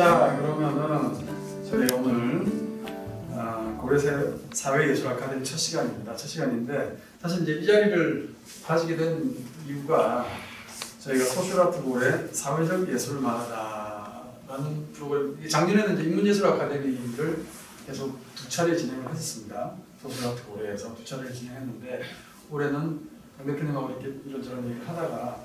자, 그러면은 저희 오늘 고려 사회예술 아카데미 첫 시간입니다. 첫 시간인데 사실 이제 이 자리를 가지게 된 이유가 저희가 소셜아트 고래 사회적 예술을 말하다라는 프로그램, 작년에는 이제 인문예술 아카데미를 계속 두 차례 진행을 했었습니다. 소셜아트 고래에서 두 차례 진행했는데 올해는 강 대표님하고 이렇게 이런저런 얘기를 하다가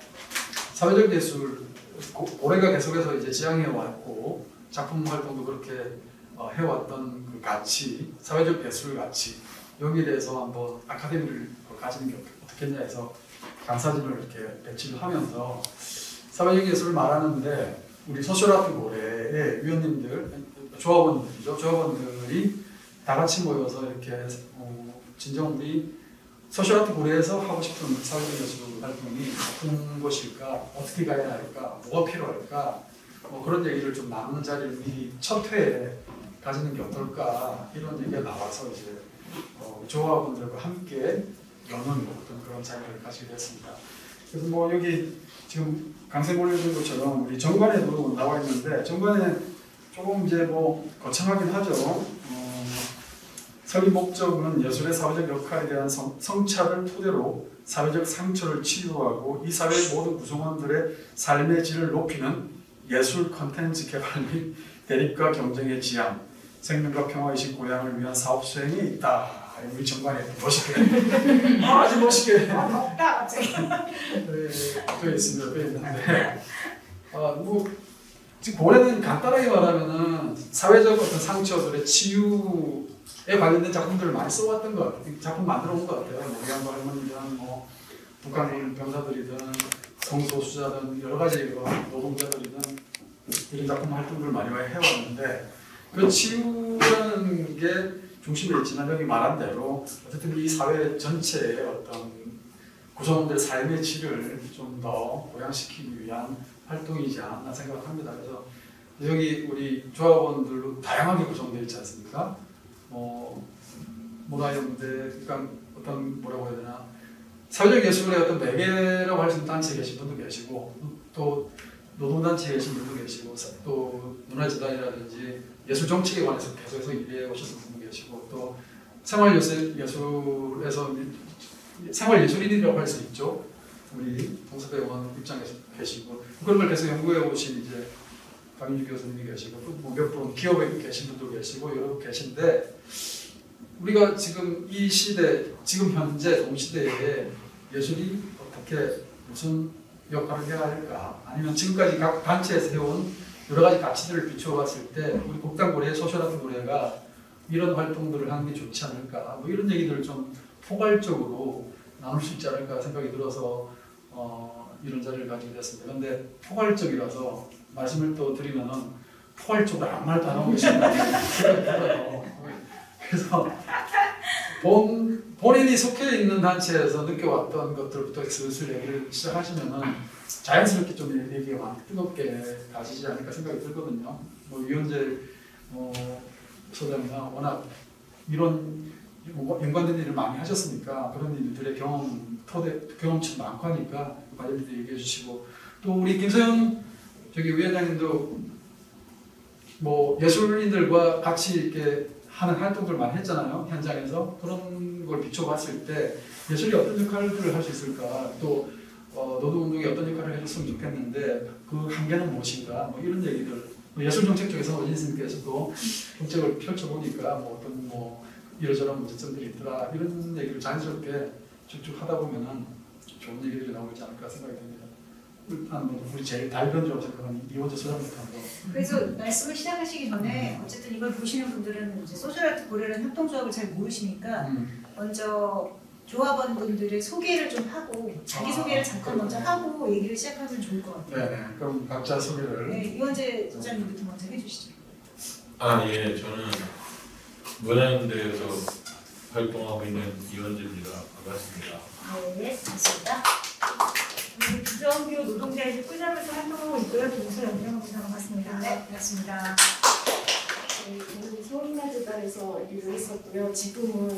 사회적 예술 고래가 계속해서 이제 지향해 왔고 작품 활동도 그렇게 해왔던 그 가치, 사회적 예술 가치 여기에 대해서 한번 아카데미를 가지는 게 어떻겠냐 해서 강사진을 이렇게 배치를 하면서 사회적 예술을 말하는데 우리 소셜아트 고래의 위원님들, 조합원들이죠. 조합원들이 다 같이 모여서 이렇게 진정 우리 소셜아트 고래에서 하고 싶은 사회적 예술 활동이 어떤 것일까, 어떻게 가야 할까, 뭐가 필요할까 그런 얘기를 좀 나누는 자리를 미리 첫 회에 가지는 게 어떨까 이런 얘기가 나와서 이제 조합원들과 함께 여는 어떤 그런 자리를 가지게 됐습니다. 그래서 뭐 여기 지금 강세 올려준 것처럼 우리 정관에도 나와 있는데 정관에 조금 이제 뭐 거창하긴 하죠. 설립 목적은 예술의 사회적 역할에 대한 성찰을 토대로 사회적 상처를 치유하고 이 사회의 모든 구성원들의 삶의 질을 높이는 예술 콘텐츠 개발 및 대립과 경쟁의 지향, 생명과 평화의식 고양을 위한 사업 수행에 있다. 우리 정관에 멋있게 아주 멋있게 덥다 갑자기 또 있습니다. 또 있는데 뭐 지금 고래는 간단하게 말하면은 사회적 어떤 상처들의 치유에 관련된 작품들을 많이 써왔던 것 같아요. 작품 만들어 온 것 같아요. 뭐 양과 할머니든 뭐 북한 병사들이든 성소수자든 여러 가지 노동자들이든 이런 작품 활동들을 많이 해왔는데 그 치유라는 게 중심에 있지만 여기 말한 대로 어쨌든 이 사회 전체의 어떤 구성원들의 삶의 질을 좀 더 보양시키기 위한 활동이지 않았나 생각합니다. 그래서 여기 우리 조합원들로 다양하게 구성되어 있지 않습니까? 문화연대, 그러니까 어떤 뭐라고 해야 되나 사회적 예술의 어떤 매개라고 할 수 있는 단체에 계신 분도 계시고 또 노동단체에 계신 분도 계시고 또 문화재단이라든지 예술 정책에 관해서 계속해서 일해 오셨던 분도 계시고 또 생활예술에서 생활예술인이라고 할 수 있죠. 우리 동서대원 입장에서 계시고 그런 걸 계속 연구해 오신 이제 강윤주 교수님이 계시고 또 몇 분 기업에 계신 분도 계시고 여러 계신데 우리가 지금 이 시대 지금 현재 동시대에 예술이 어떻게 무슨 역할을 해야 할까 아니면 지금까지 각 단체에서 해온 여러 가지 가치들을 비춰봤을 때 우리 곡단고래, 소셜아트 고래가 이런 활동들을 하는 게 좋지 않을까 뭐 이런 얘기들을 좀 포괄적으로 나눌 수 있지 않을까 생각이 들어서 이런 자리를 가지게 됐습니다. 그런데 포괄적이라서 말씀을 또 드리면은 포괄적으로 아무 말도 안 하고 계신다 생각이 들어요. 그래서 본인이 속해 있는 단체에서 느껴왔던 것들부터 슬슬 얘기를 시작하시면은 자연스럽게 좀 얘기가 많이 뜨겁게 가시지 않을까 생각이 들거든요. 뭐 유현재 소장이나 워낙 이런 연관된 일을 많이 하셨으니까 그런 일들의 경험치 많고 하니까 관련해서 얘기해 주시고 또 우리 김서영 위원장님도 뭐 예술인들과 같이 이렇게 하는 활동들 많이 했잖아요. 현장에서 그런 걸 비춰봤을 때 예술이 어떤 역할들을 할 수 있을까 또 노동운동이 어떤 역할을 해줬으면 좋겠는데 그 한계는 무엇인가 뭐 이런 얘기들 예술정책 쪽에서 원진님께서도 정책을 펼쳐보니까 뭐 어떤 뭐 이러저런 문제점들이 있더라 이런 얘기를 자연스럽게 쭉쭉 하다 보면은 좋은 얘기들이 나오지 않을까 생각이 듭니다. 일단 우리 제일 달변적으로 생각하는 이원재 소장부터 한번. 그래서 말씀을 시작하시기 전에 어쨌든 이걸 보시는 분들은 이제 소셜아트 고래라는 협동조합을 잘 모르시니까 먼저 조합원분들의 소개를 좀 하고 자기소개를 잠깐 먼저 하고 얘기를 시작하면 좋을 것 같아요. 네, 그럼 각자 소개를. 네, 이원재 소장님부터 먼저 해주시죠. 예, 저는 문화연대에서 활동하고 있는 이원재입니다. 반갑습니다. 네, 반갑습니다. 부정기호 노동자에서 꿀잠에서 활동하고 있고요. 동서연대하고 반갑습니다. 네, 반갑습니다. 저는 서울문화재단에서 일을 했었고요. 지금은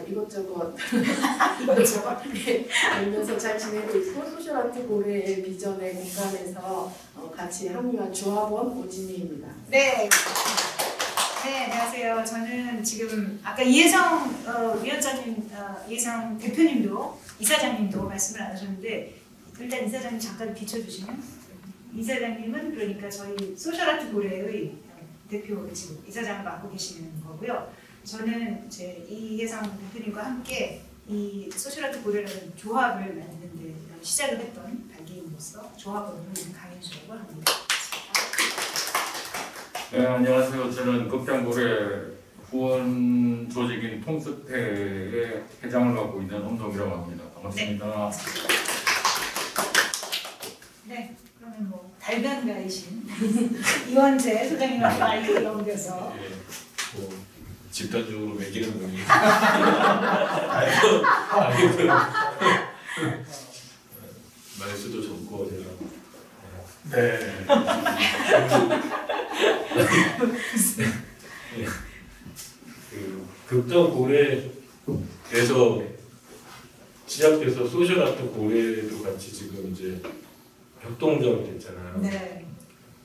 이것저것 하면서 잘 지내고 있고 소셜아트 고래의 비전의 공간에서 같이 합류한 조합원 오진희입니다. 네. 네, 안녕하세요. 저는 지금 아까 이혜성 위원장님, 이혜성 대표님도 이사장님도 말씀을 안 하셨는데 일단 이사장님 잠깐 비춰주시면 이사장님은 그러니까 저희 소셜아트 고래의 대표 지금 이사장을 맡고 계시는 거고요. 저는 이제 이혜성 대표님과 함께 이 소셜아트 고래라는 조합을 만드는 데 시작을 했던 단계인으로서 조합원으로 있는 강현수라고 합니다. 네, 안녕하세요. 저는 극장고래 후원 조직인 통스테의 회장을 맡고 있는 엄동이라고 합니다. 반갑습니다. 네, 그러면 뭐 달변가이신 이원재 소장님하고 마이크를 넘겨서 예, 뭐 집단적으로 매기는 분이 말수도 적고 제가 네. 그 극장 고래에서 시작돼서 소셜아트 고래도 같이 지금 이제 협동조합이 됐잖아요. 네.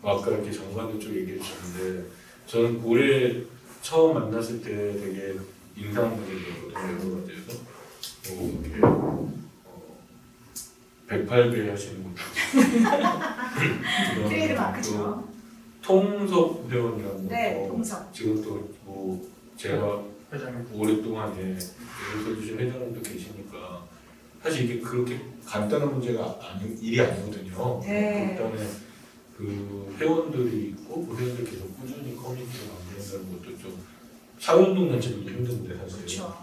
아까 이렇게 정관도 쪽 얘기해 주셨는데 저는 고래 처음 만났을 때 되게 인상적이었거든요. 여러 가지에서 이렇게 108배 하시는 분들 트레이드 마크죠. 통섭 회원이라는 네, 거 통섭. 지금 또 뭐 제가 회장님. 오랫동안 연구해주신 회장님도 계시니까 사실 이게 그렇게 간단한 문제가 일이 아니거든요. 네. 일단은 그 회원들이 있고 그 회원들 계속 꾸준히 커뮤니티를 만든다는 것도 좀 사회운동 단체들도 힘든데 사실 그렇죠.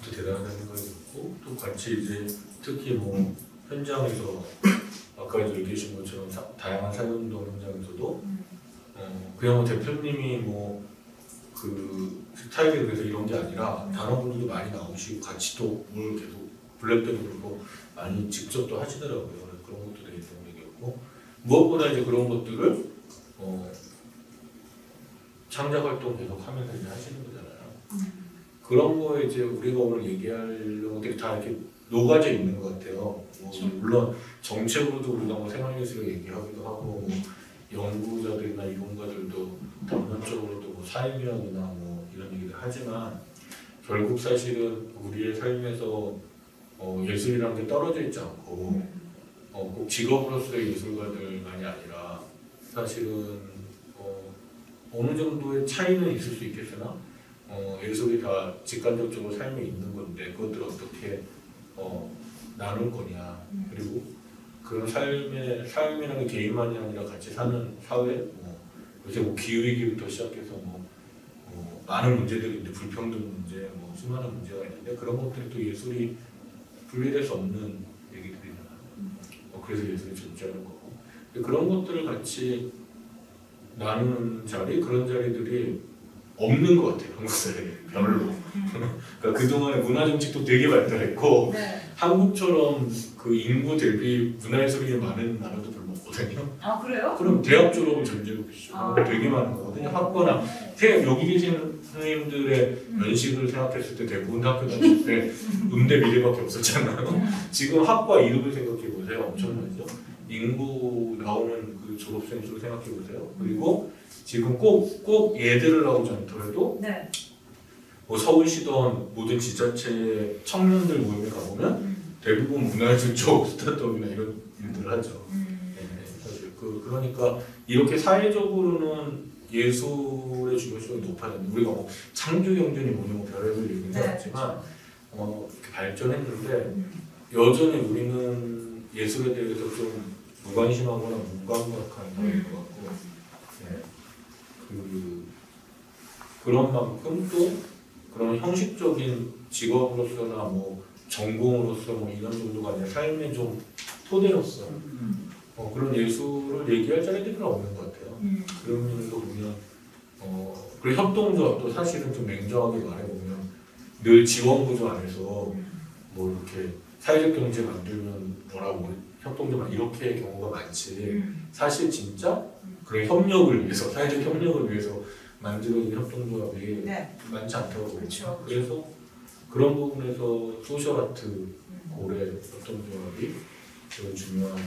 그것도 대단한 생각이 있고 또 같이 이제 특히 뭐 현장에서 아까 얘기하신 것처럼 다양한 사회운동 현장에서도 그냥 뭐 대표님이 뭐 그 스타일에 대해서 이런 게 아니라 단원분들도 많이 나오시고 같이 또 뭘 계속 블랙들이 그렇고 많이 직접 또 하시더라고요. 그런 것도 되게 인상적이었고 무엇보다 이제 그런 것들을 창작 활동 계속 하면서 이제 하시는 거잖아요. 그런 거에 이제 우리가 오늘 얘기할 것들이 다 이렇게 녹아져 있는 것 같아요. 뭐 물론 정책으로도 우리가 뭐 생활예술을 얘기하기도 하고 뭐 연구자들이나 이론가들도 단편적으로도 뭐 사회명이나 뭐 이런 얘기를 하지만 결국 사실은 우리의 삶에서 예술이라는 게 떨어져 있지 않고 꼭 직업으로서의 예술가들만이 아니라 사실은 어느 정도의 차이는 있을 수 있겠으나 예술이 다 직간접적으로 삶에 있는 건데 그것들을 어떻게 나눌 거냐 그리고 그런 삶이라는 게 개인만이 아니라 같이 사는 사회 요새 뭐 기후위기부터 시작해서 많은 문제들이 있는데 불평등 문제 수많은 문제가 있는데 그런 것들이 또 예술이 분리될 수 없는 얘기들이잖아요. 그래서 예술이 존재하는 거고 그런 것들을 같이 나누는 자리 그런 자리들이 없는 것 같아요. 한국 사회에 별로. 그러니까 그동안에 문화정책도 되게 발달했고 네. 한국처럼 그 인구 대비 문화예술이 많은 나라도 별로 없거든요. 아 그래요? 그럼 대학 졸업을 전제로 되게 많은 거거든요. 학과나 여기 계신 선생님들의 연식을 생각했을 때 대부분 학교 다닐 때 음대 미래밖에 없었잖아요. 지금 학과 이름을 생각해 보세요. 엄청나죠. 인구 나오는 그 졸업생 수를 생각해 보세요. 그리고 지금 꼭 예대를 나오지 않더라도 네. 뭐 서울시던 모든 지자체 청년들 모임에 가보면 대부분 문화예술 쪽 스타트업이나 이런 일들을 하죠. 네, 사실 그러니까 이렇게 사회적으로는 예술의 중요성이 높아졌는데 우리가 뭐 창조 경전이 뭐냐 별의별 얘기는 해왔지만 이렇게 발전했는데 여전히 우리는 예술에 대해서 좀 무관심하거나 무감각한 사회인 것 같고 네. 그런 만큼 또 그런 형식적인 직업으로서나 뭐 전공으로서 뭐 이런 정도가 아니라 삶의 좀 토대로서 그런 예술을 얘기할 자리들은 없는 것 같아요. 그런 면에서 보면 그리고 협동조합도 사실은 좀 냉정하게 말해보면 늘 지원구조 안에서 뭐 이렇게 사회적 경제 만들면 뭐라고 협동조합 이렇게 경우가 많지 사실 진짜 그런 협력을 위해서 사회적 협력을 위해서 만들어진 협동조합이 네. 많지 않더라고요. 그렇죠. 그래서 그런 부분에서 소셜아트 고래 협동조합이 되게 중요한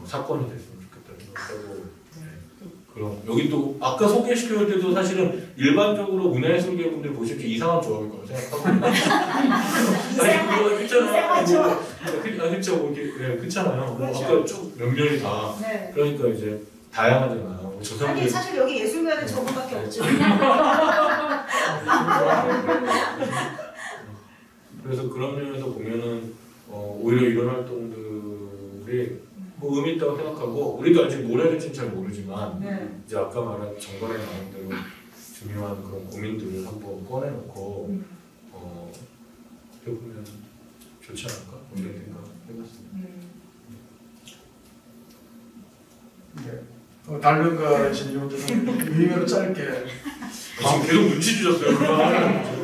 사건이 됐으면 좋겠다는 생각하고 그럼 여기 또 아까 소개시킬 때도 사실은 일반적으로 문화예술계분들 보실 때 이상한 조합일 거라고 생각하거든요. 이상한 조합. 그렇죠. 뭐 이렇게 그렇잖아요. 뭐 그렇죠. 아까 쭉 몇 명이 다 네. 그러니까 이제 다양하잖아요. 저 사람들 아니 사실 여기 예술가는 저분밖에 없죠. 그래서 그런 면에서 보면은 오히려 이런 활동들이 뭐 의미 있다고 생각하고 우리도 아직 노래는지는 잘 모르지만 네. 이제 아까 말한 정관에 나온 대로 중요한 그런 고민들을 한번 꺼내놓고 해보면 좋지 않을까 이런 생각해봤습니다. 네. 달변가이신 이분들은 의외로 짧게 지금 계속 눈치 주셨어요.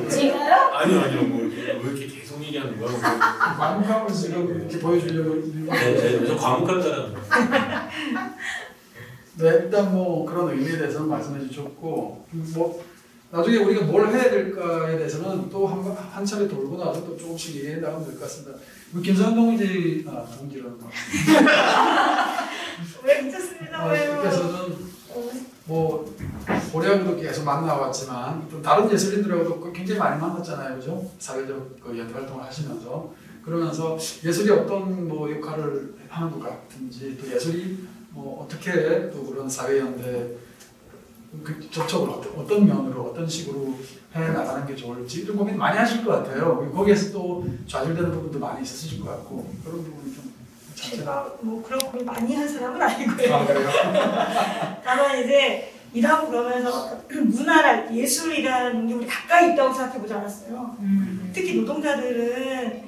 제가요? 아니요 뭐 왜 이렇게 계속 얘기하는 거야? 과묵함을 지금 이렇게 보여주려고 저 과묵한 사람. 네, 일단 뭐 그런 의미에 대해서는 말씀해 주셨고 뭐 나중에 우리가 뭘 해야 될까에 대해서는 또 한 차례 돌고 나서 또 조금씩 얘기해 나가면 될 것 같습니다. 우리 김선 동지라는 왜 괜찮습니다. 왜요? 께서는 뭐 고려하고도 계속 만나왔지만 좀 다른 예술인들하고도 굉장히 많이 만났잖아요, 그죠? 사회적 그 연대 활동을 하시면서 그러면서 예술이 어떤 뭐 역할을 하는 것 같은지 또 예술이 뭐 어떻게 또 그런 사회 연대 그 접촉을 어떤 면으로 어떤 식으로 해 나가는 게 좋을지 이런 고민 많이 하실 것 같아요. 거기에서 또 좌절되는 부분도 많이 있으실 것 같고 그런 부분이 좀 제가 뭐 그런 고민 많이 한 사람은 아니고요. 아, 그래요? 다만 이제 일하고 그러면서 문화랄 예술이라는 게 우리 가까이 있다고 생각해 보지 않았어요. 특히 노동자들은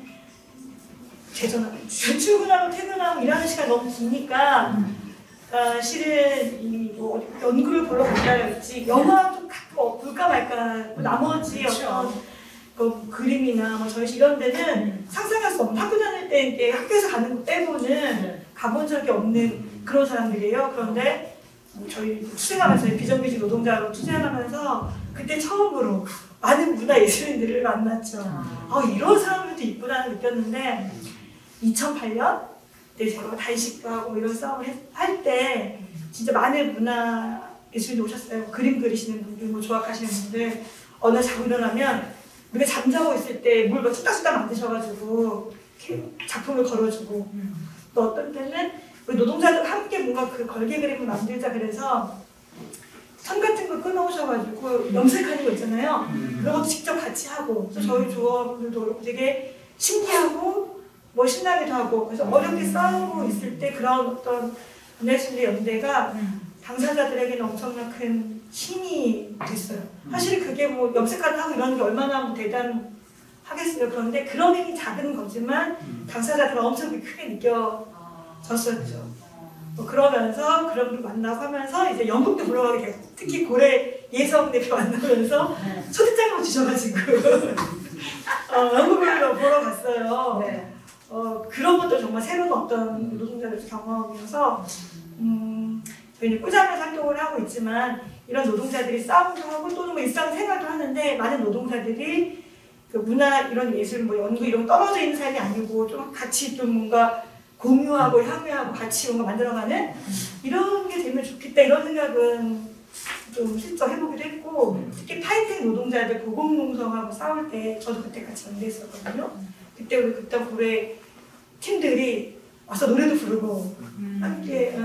출근하고 퇴근하고 일하는 시간이 너무 기니까 실은 이뭐 연구를 보러 간다랄지 영화 좀 가끔 볼까 말까 나머지 어떤 그 그림이나 뭐 전시 이런 데는 상상할 수 없는 학교 다닐 때 이제 학교에서 가는 거 빼고는 가본 적이 없는 그런 사람들이에요. 그런데 저희 투쟁하면서 비정규직 노동자로 투쟁하면서 그때 처음으로 많은 문화 예술인들을 만났죠. 이런 사람들도 있구나 느꼈는데 2008년 때 제가 단식도 하고 이런 싸움을 할 때 진짜 많은 문화 예술인들 오셨어요. 그림 그리시는 분들, 뭐 조각하시는 분들 어느 날 자고 일어나면 우리가 잠자고 있을 때 물 막 뚝딱뚝딱 만드셔가지고 작품을 걸어주고 또 어떤 때는 우리 노동자들 함께 뭔가 그 걸개 그림을 만들자 그래서 선 같은 거 끊어오셔가지고 염색하는 거 있잖아요. 그런 것도 직접 같이 하고 그래서 저희 조합원들도 되게 신기하고 뭐 신나기도 하고 그래서 어렵게 싸우고 있을 때 그런 어떤 문화예술의 연대가 당사자들에게는 엄청난 큰 힘이 됐어요. 사실 그게 뭐 염색하고 이러는 게 얼마나 뭐 대단하겠어요. 그런데 그런 힘이 작은 거지만 당사자들은 엄청 크게 느껴졌었죠. 뭐 그러면서 그런 분들 만나고 하면서 이제 연극도 불러가게 되고 특히 고래 예성 대표 만나면서 초대장을 주셔가지고 연극을 보러 갔어요. 네. 그런 것도 정말 새로운 어떤 노동자들의 경험이어서 저희는 꾸자면서 활동을 하고 있지만 이런 노동자들이 싸움도 하고 또는 뭐 일상생활도 하는데 많은 노동자들이 그 문화 이런 예술 뭐 연구 이런 거 떨어져 있는 삶이 아니고 좀 같이 좀 뭔가 공유하고 향유하고 같이 뭔가 만들어가는 이런 게 되면 좋겠다 이런 생각은 좀 실제 해보기도 했고 특히 파이팅 노동자들 고공농성하고 싸울 때 저도 그때 같이 연대했었거든요. 그때 우리 극단 고래 팀들이 와서 노래도 부르고 함께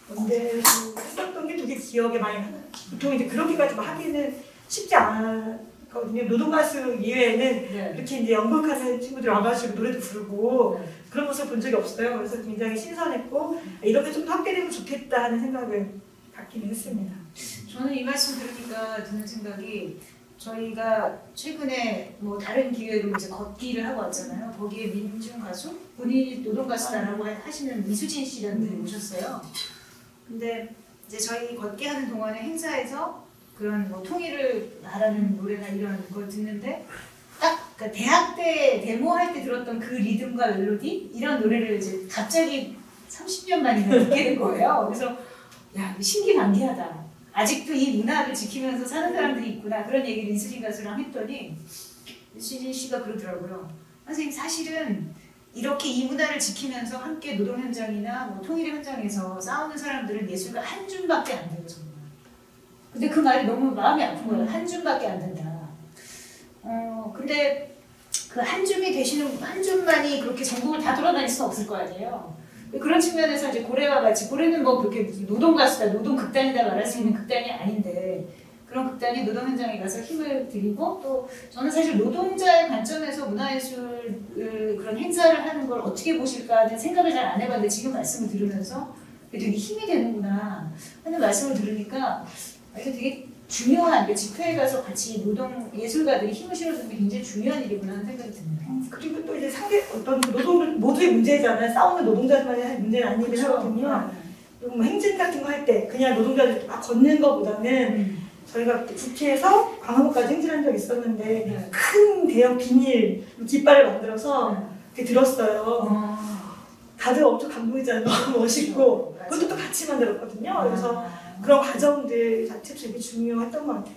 연대해서 했었던 게 되게 기억에 많이 나요. 보통 이제 그렇게까지 하기는 쉽지 않거든요. 노동가수 이외에는 이렇게 이제 연극하는 친구들 와가지고 노래도 부르고 그런 모습을 본 적이 없어요. 그래서 굉장히 신선했고 이렇게 좀 더 함께 되면 좋겠다 하는 생각을 갖기는 했습니다. 저는 이 말씀 들으니까 드는 생각이 저희가 최근에 뭐 다른 기회로 이제 걷기를 하고 왔잖아요. 거기에 민중 가수, 본인이 노동 가수다라고 하시는 이수진 씨라는 분이 오셨어요. 근데 이제 저희 걷기 하는 동안에 행사에서 그런 뭐 통일을 말하는 노래나 이런 걸 듣는데 딱 그러니까 대학 때 데모할 때 들었던 그 리듬과 멜로디 이런 노래를 이제 갑자기 30년 만이나 듣게 된 거예요. 그래서 야, 신기반기하다. 아직도 이 문화를 지키면서 사는 사람들이 있구나 그런 얘기를 이수진 가수랑 했더니 이수진 씨가 그러더라고요. 선생님 사실은 이렇게 이 문화를 지키면서 함께 노동 현장이나 뭐 통일 현장에서 싸우는 사람들은 예술가 한 줌밖에 안 돼요 정말. 근데 그 말이 너무 마음이 아픈 거예요. 한 줌밖에 안 된다. 근데 그 한 줌이 되시는 한 줌만이 그렇게 전국을 다 돌아다닐 수는 없을 거 아니에요. 그런 측면에서 이제 고래와 같이 고래는 뭐 그렇게 노동 가수다, 노동 극단이다 말할 수 있는 극단이 아닌데 그런 극단이 노동 현장에 가서 힘을 들이고 또 저는 사실 노동자의 관점에서 문화예술 그런 행사를 하는 걸 어떻게 보실까 하는 생각을 잘 안 해봤는데 지금 말씀을 들으면서 되게 힘이 되는구나 하는 말씀을 들으니까 이게 되게 중요한 그 집회에 가서 같이 노동 예술가들이 힘을 실어주는 게 굉장히 중요한 일이구나 하는 생각이 드네요. 그리고 또 이제 상대 어떤 그 노동 모두의 문제잖아요. 싸우는 노동자들만의 할 문제는 아니긴 하거든요. 그리고 뭐 행진 같은 거 할 때 그냥 노동자들 막 걷는 거보다는 저희가 국회에서 광화문까지 행진한 적이 있었는데 큰 대형 비닐 깃발을 만들어서 이렇게 들었어요. 다들 엄청 감동했잖아요. 너무 멋있고 그것도 또 같이 만들었거든요. 그래서 그런 과정들 자체도 되게 중요했던 것 같아요.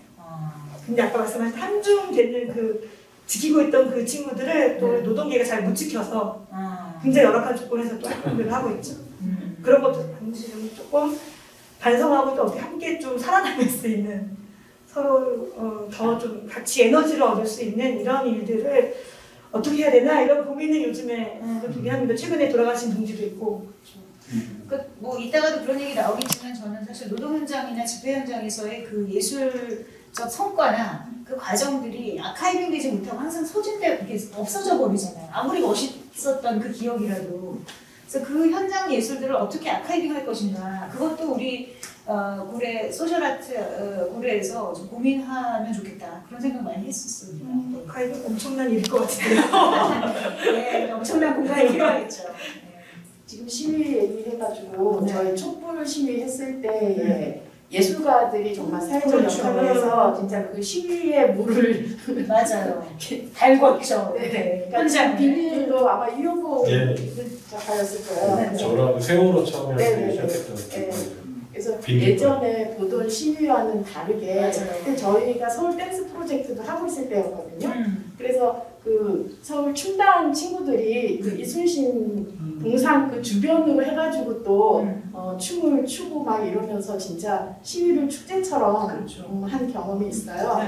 근데 아까 말씀하신 한중 되는 그 지키고 있던 그 친구들을 또 노동계가 잘 못 지켜서 굉장히 열악한 조건에서 또 활동들을 하고 있죠. 그런 것도 반드시 좀 조금 반성하고 또 어떻게 함께 좀 살아남을 수 있는 서로 더 좀 같이 에너지를 얻을 수 있는 이런 일들을 어떻게 해야 되나 이런 고민을 요즘에 좀 되게 합니다. 최근에 돌아가신 동지도 있고. 뭐 이따가도 그런 얘기 나오겠지만 저는 사실 노동 현장이나 집회 현장에서의 그 예술적 성과나 그 과정들이 아카이빙되지 못하고 항상 소진되고 이렇게 없어져 버리잖아요. 아무리 멋있었던 그 기억이라도. 그래서 그 현장 예술들을 어떻게 아카이빙할 것인가 그것도 우리 고래 소셜아트 고래에서 좀 고민하면 좋겠다 그런 생각 많이 했었어요. 아카이빙 엄청난 일일 것 같은데요. 네, 엄청난 공간이 필요하겠죠. 지금 시위 얘기해가지고 저희 촛불 시위 했을 때 예술가들이 정말 사회적 역할을 해서 진짜 그 시위의 물을 맞아요. 달궜죠. 네. 현장 비닐도 아마 이런 거 네. 작가였을 거예요. 저랑 세월호 처음에 네. 시작했던 네. 그 그래서 비닐. 예전에 보던 시위와는 다르게 맞아요. 그때 저희가 서울 댄스 프로젝트도 하고 있을 때였거든요. 그래서 그 서울 충당 친구들이 그 이순신 동상 그 주변으로 해가지고 또 춤을 추고 막 이러면서 진짜 시위를 축제처럼 한 경험이 있어요.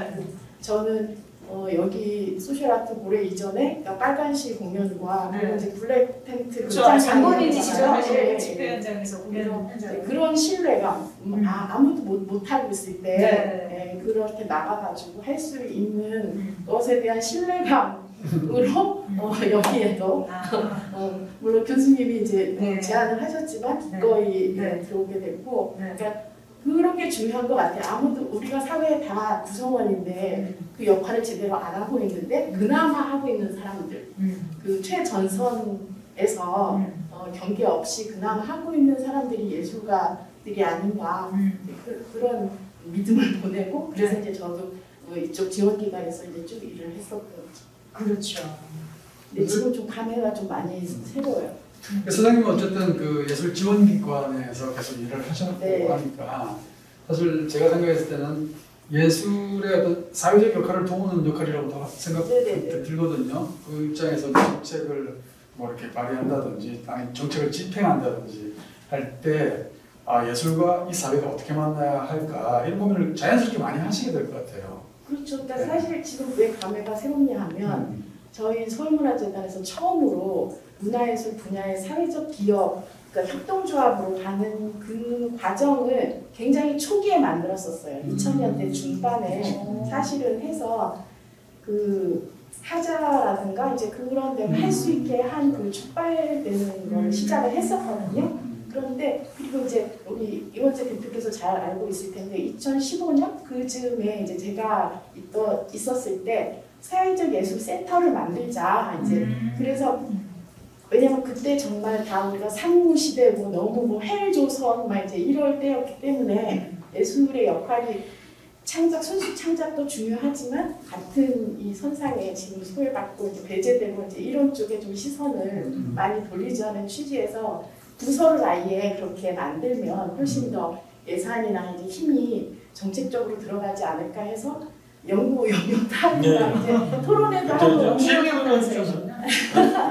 저는 여기 소셜아트 고래 이전에 그러니까 빨간시 공연과 그리고 이제 블랙 텐트 그렇죠. 장본인이 지정하실 집회 현장에서 공연 현장 그런 신뢰감 아무도 못하고 있을 때 그렇게 나가가지고 할 수 있는 것에 대한 신뢰감으로 여기에도 물론 교수님이 이제 제안을 하셨지만 기꺼이 들어오게 됐고 그러니까 그런 게 중요한 것 같아요. 아무도 우리가 사회의 다 구성원인데 그 역할을 제대로 안 하고 있는데 그나마 하고 있는 사람들 그 최전선에서 경계 없이 그나마 하고 있는 사람들이 예술가들이 아닌가 그런 믿음을 보내고 그래서 이제 저도 이쪽 지원기관에서 이제 쭉 일을 했었고요. 그렇죠. 근데 지금 좀 감회가 좀 많이 새로워요. 선생님은 어쨌든 그 예술 지원기관에서 계속 일을 하셨고 하니까 사실 제가 생각했을 때는 예술의 어떤 사회적 역할을 도우는 역할이라고 생각이 들거든요. 그 입장에서 정책을 뭐 이렇게 발의한다든지 아니 정책을 집행한다든지 할 때 예술과 이 사회가 어떻게 만나야 할까 이런 고민을 자연스럽게 많이 하시게 될 것 같아요. 그렇죠. 그러니까 사실 지금 왜 감회가 새롭냐 하면 저희 서울문화재단에서 처음으로 문화예술 분야의 사회적 기업, 그러니까 협동조합으로 가는 그 과정을 굉장히 초기에 만들었었어요. 2000년대 중반에 사실은 해서 그 하자라든가 이제 그런 데를 할 수 있게 한 그 촉발되는 걸 시작을 했었거든요. 그런데 그리고 이제 우리 이원재 대표께서 잘 알고 있을 텐데 2015년 그즈음에 이제 제가 있었을 때 사회적 예술 센터를 만들자 이제 그래서 왜냐면 그때 정말 다 우리가 상무 시대고 너무 뭐 헬조선 막 이제 이럴 때였기 때문에 예술의 역할이 순수 창작도 중요하지만 같은 이 선상에 지금 소외받고 이제 배제되고 이제 이런 쪽에 좀 시선을 많이 돌리자는 취지에서 부서를 아예 그렇게 만들면 훨씬 더 예산이나 이제 힘이 정책적으로 들어가지 않을까 해서 연구 영역도 하고 네. 이제 토론회도 그때 하고 CF를 해주셔서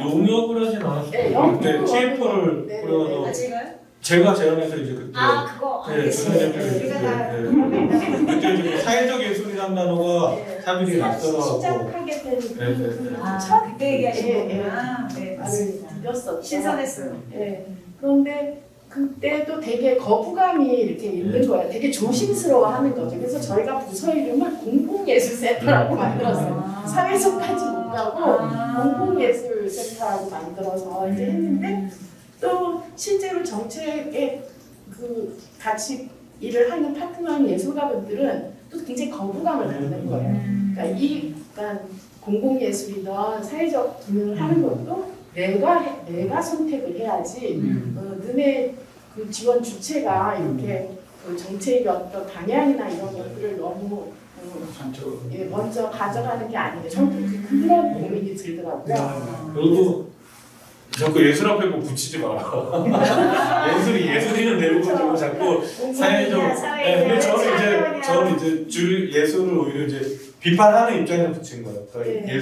용역을 하진 않았어요. 네, 그때 연구 CF를 네, 뿌려서 아 제가요? 제가 제안해서 이제 그때 그거 네, 알겠어요. 네, 우리가 다 네. 공감했나 그때 이제 사회적 예술이라는 단어가 네. 사람들이 낯설어하고 시작하게 된 첫 그때 얘기하신 예, 거구나. 네, 말을 맞습니다. 드렸었죠. 신선했어요. 네. 그런데 그때도 되게 거부감이 이렇게 있는 거예요. 되게 조심스러워하는 거죠. 그래서 저희가 부서 이름을 공공예술센터라고 만들었어요. 사회적까지 못 가고 공공예술센터라고 만들어서 이제 했는데 또 실제로 정책에 그 같이 일을 하는 파트너인 예술가분들은 또 굉장히 거부감을 갖는 거예요. 그러니까 공공예술이든 사회적 기능을 하는 것도 내가 선택을 해야지 너네 그 지원 주체가 이렇게 그 정책의 어떤 방향이나 이런 것들을 너무 먼저 가져가는 게 아닌데 저는 그런 고민이 들더라고요. 그리고 자꾸 예술 앞에 뭐 붙이지 마라. 예술이는 내려가지고 자꾸 사회적. 네, 근데 저는 이제 줄 예술을 오히려 이제 비판하는 입장에서 붙인 거예요. 그러니까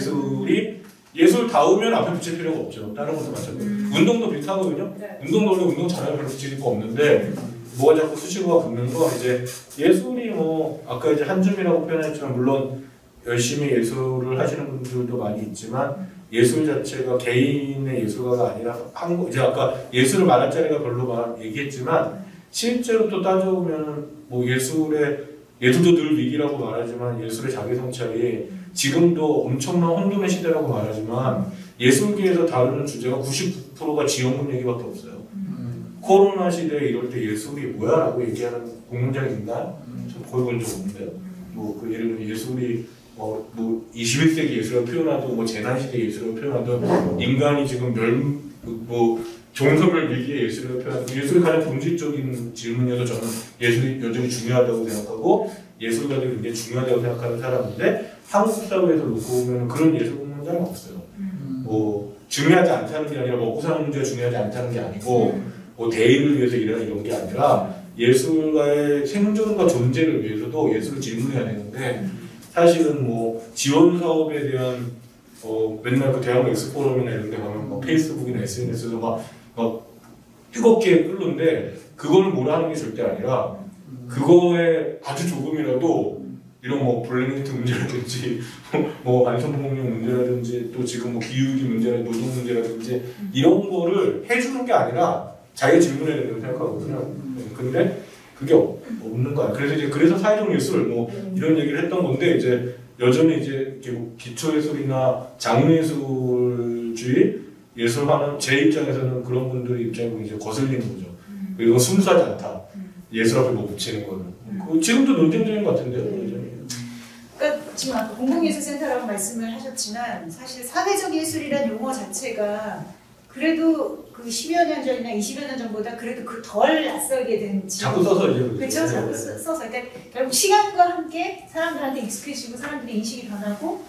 네. 예술다우면 앞에 붙일 필요가 없죠. 다른 것도 마찬가지고. 운동도 비슷하거든요. 네. 운동도 원래 운동 잘하면 별로 붙일 거 없는데 뭐가 자꾸 수식어가 붙는 거 이제 예술이 뭐 아까 이제 한 줌이라고 표현했지만 물론 열심히 예술을 하시는 분들도 많이 있지만 예술 자체가 개인의 예술가가 아니라 이제 아까 예술을 말할 자리가 별로 얘기했지만 실제로 또 따져보면 뭐 예술도 늘 위기라고 말하지만 예술의 자기 성찰이 지금도 엄청난 혼돈의 시대라고 말하지만 예술계에서 다루는 주제가 99%가 지원금 얘기밖에 없어요. 코로나 시대에 이럴 때 예술이 뭐야? 라고 얘기하는 공문장이 있나요? 전 거의 본 적 없는데요. 뭐 그 예를 들면 예술이 뭐 21세기 예술을 표현하도 뭐 재난시대 예술을 표현하도 인간이 지금 종소멸 위기의 예술을 표현하도 예술이 가장 본질적인 질문이어서 저는 예술이 여전히 중요하다고 생각하고 예술가들이 굉장히 중요하다고 생각하는 사람인데 한국 사회에서 놓고 보면 그런 예술 공문장이 없어요. 뭐 중요하지 않다는 게 아니라 먹고 사는 문제가 중요하지 않다는 게 아니고 뭐 대의를 위해서 일하는 이런 게 아니라 예술가의 생존과 존재를 위해서도 예술을 질문해야 되는데 사실은 뭐 지원 사업에 대한 맨날 그 대학로 엑스포럼이나 이런 데 가면 막 페이스북이나 SNS에서 막 뜨겁게 끓는데 그걸 뭐라 하는 게 절대 아니라 그거에 아주 조금이라도 이런 뭐 블랙리스트 문제라든지 뭐 반성폭력 문제라든지 또 지금 뭐 기후위기 문제라든지 노동 문제라든지 이런 거를 해주는 게 아니라 자기가 질문해야 된다고 생각하거든요. 근데 그게 없는 거야. 그래서 사회적 예술 뭐 이런 얘기를 했던 건데 이제 여전히 이제 기초예술이나 장르예술주의 예술하는 제 입장에서는 그런 분들의 입장이 이제 거슬리는 거죠. 이건 순수하지 않다. 예술 앞에 뭐 붙이는 거는. 지금도 논쟁적인 것 같은데요. 여전히. 그러니까 지금 아까 공공예술센터라고 말씀을 하셨지만 사실 사회적 예술이라는 용어 자체가 그래도 그 10여 년 전이나 20여 년 전보다 그래도 덜 낯설게 된 자꾸 써서 이제 그렇죠. 자꾸 써서 그러니까 결국 시간과 함께 사람들한테 익숙해지고 사람들의 인식이 변하고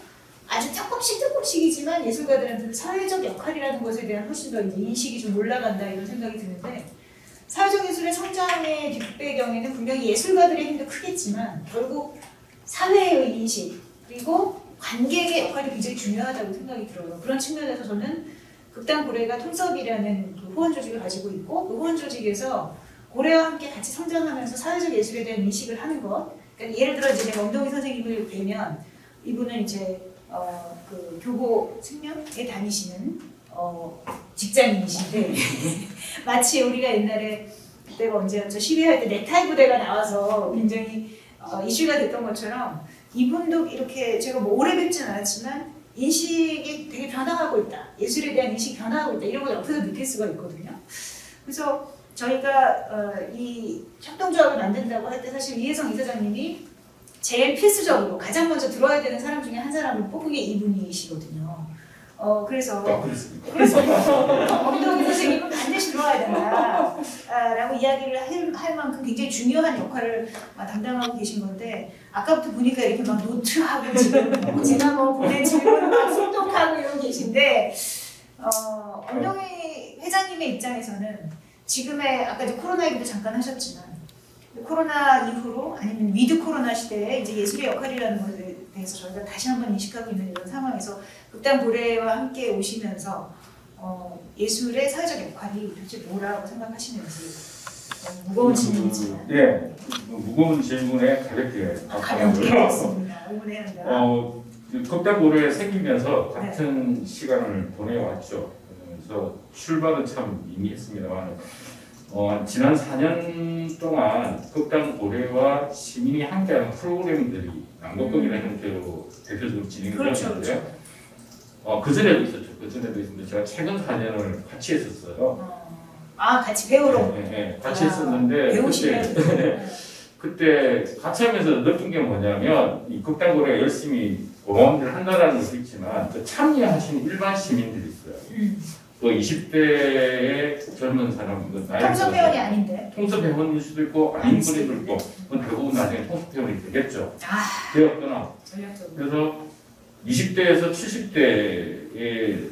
아주 조금씩이지만 예술가들한테는 사회적 역할이라는 것에 대한 훨씬 더 이제 인식이 좀 올라간다 이런 생각이 드는데 사회적 예술의 성장의 뒷배경에는 분명히 예술가들의 힘도 크겠지만 결국 사회의 인식 그리고 관객의 역할이 굉장히 중요하다고 생각이 들어요. 그런 측면에서 저는 극단 고래가 통섭이라는 그 후원 조직을 가지고 있고 그 후원 조직에서 고래와 함께 같이 성장하면서 사회적 예술에 대한 인식을 하는 것. 그러니까 예를 들어 이제 엄동희 선생님을 뵈면 이분은 이제 그 교보 생명에 다니시는 직장인이신데 마치 우리가 옛날에 그때가 언제였죠? 시위할 때 넥타이 부대가 나와서 굉장히 이슈가 됐던 것처럼 이분도 이렇게 제가 뭐 오래 뵙진 않았지만 인식이 되게 변화하고 있다. 예술에 대한 인식이 변화하고 있다. 이런 걸 옆에서 느낄 수가 있거든요. 그래서 저희가 이 협동조합을 만든다고 할 때 사실 이혜성 이사장님이 제일 필수적으로 가장 먼저 들어와야 되는 사람 중에 한 사람을 뽑은 게 이분이시거든요. 그래서 엄동희 선생님은 반드시 들어와야 된다 라고 이야기를 할 만큼 굉장히 중요한 역할을 담당하고 계신 건데 아까부터 보니까 이렇게 막 노트하고 지금 제가 뭐 보낸 질문 막 속독하고 이러고 계신데 엄동희 회장님의 입장에서는 지금의 아까 이제 코로나 얘기도 잠깐 하셨지만 코로나 이후로 아니면 위드 코로나 시대에 이제 예술의 역할이라는 것에 대해서 저희가 다시 한번 인식하고 있는 이런 상황에서 극단 고래와 함께 오시면서 예술의 사회적 역할이 도대체 뭐라고 생각하시는지 무거운 질문이지만 예, 무거운 질문에 가볍게 가볍게 답하고요. 했습니다. 의문해야 한다. 극단 고래 생기면서 같은 시간을 보내왔죠. 그래서 출발은 참 이미 했습니다만 지난 4년 동안 극단 고래와 시민이 함께하는 프로그램들이 낭독극이라는 형태로 대표적으로 진행이 그렇죠, 되었는데요. 그전에도 있었죠. 그전에도 있었는데 제가 최근 4년을 같이 했었어요. 같이 배우러 네, 같이 했었는데 배우시면 그때 같이 하면서 느낀 게 뭐냐면 이 극단 고래가 열심히 고마운 일을 한다는 것도 있지만 그 참여하시는 일반 시민들이 있어요. 그 20대의 젊은 사람, 통속 회원이 아닌데. 통섭 회원일 수도 있고 아닌 분들도 있고 그건 대부분 나중에 통섭 회원이 되겠죠. 되었거나 전략적으로. 그래서 20대에서 70대의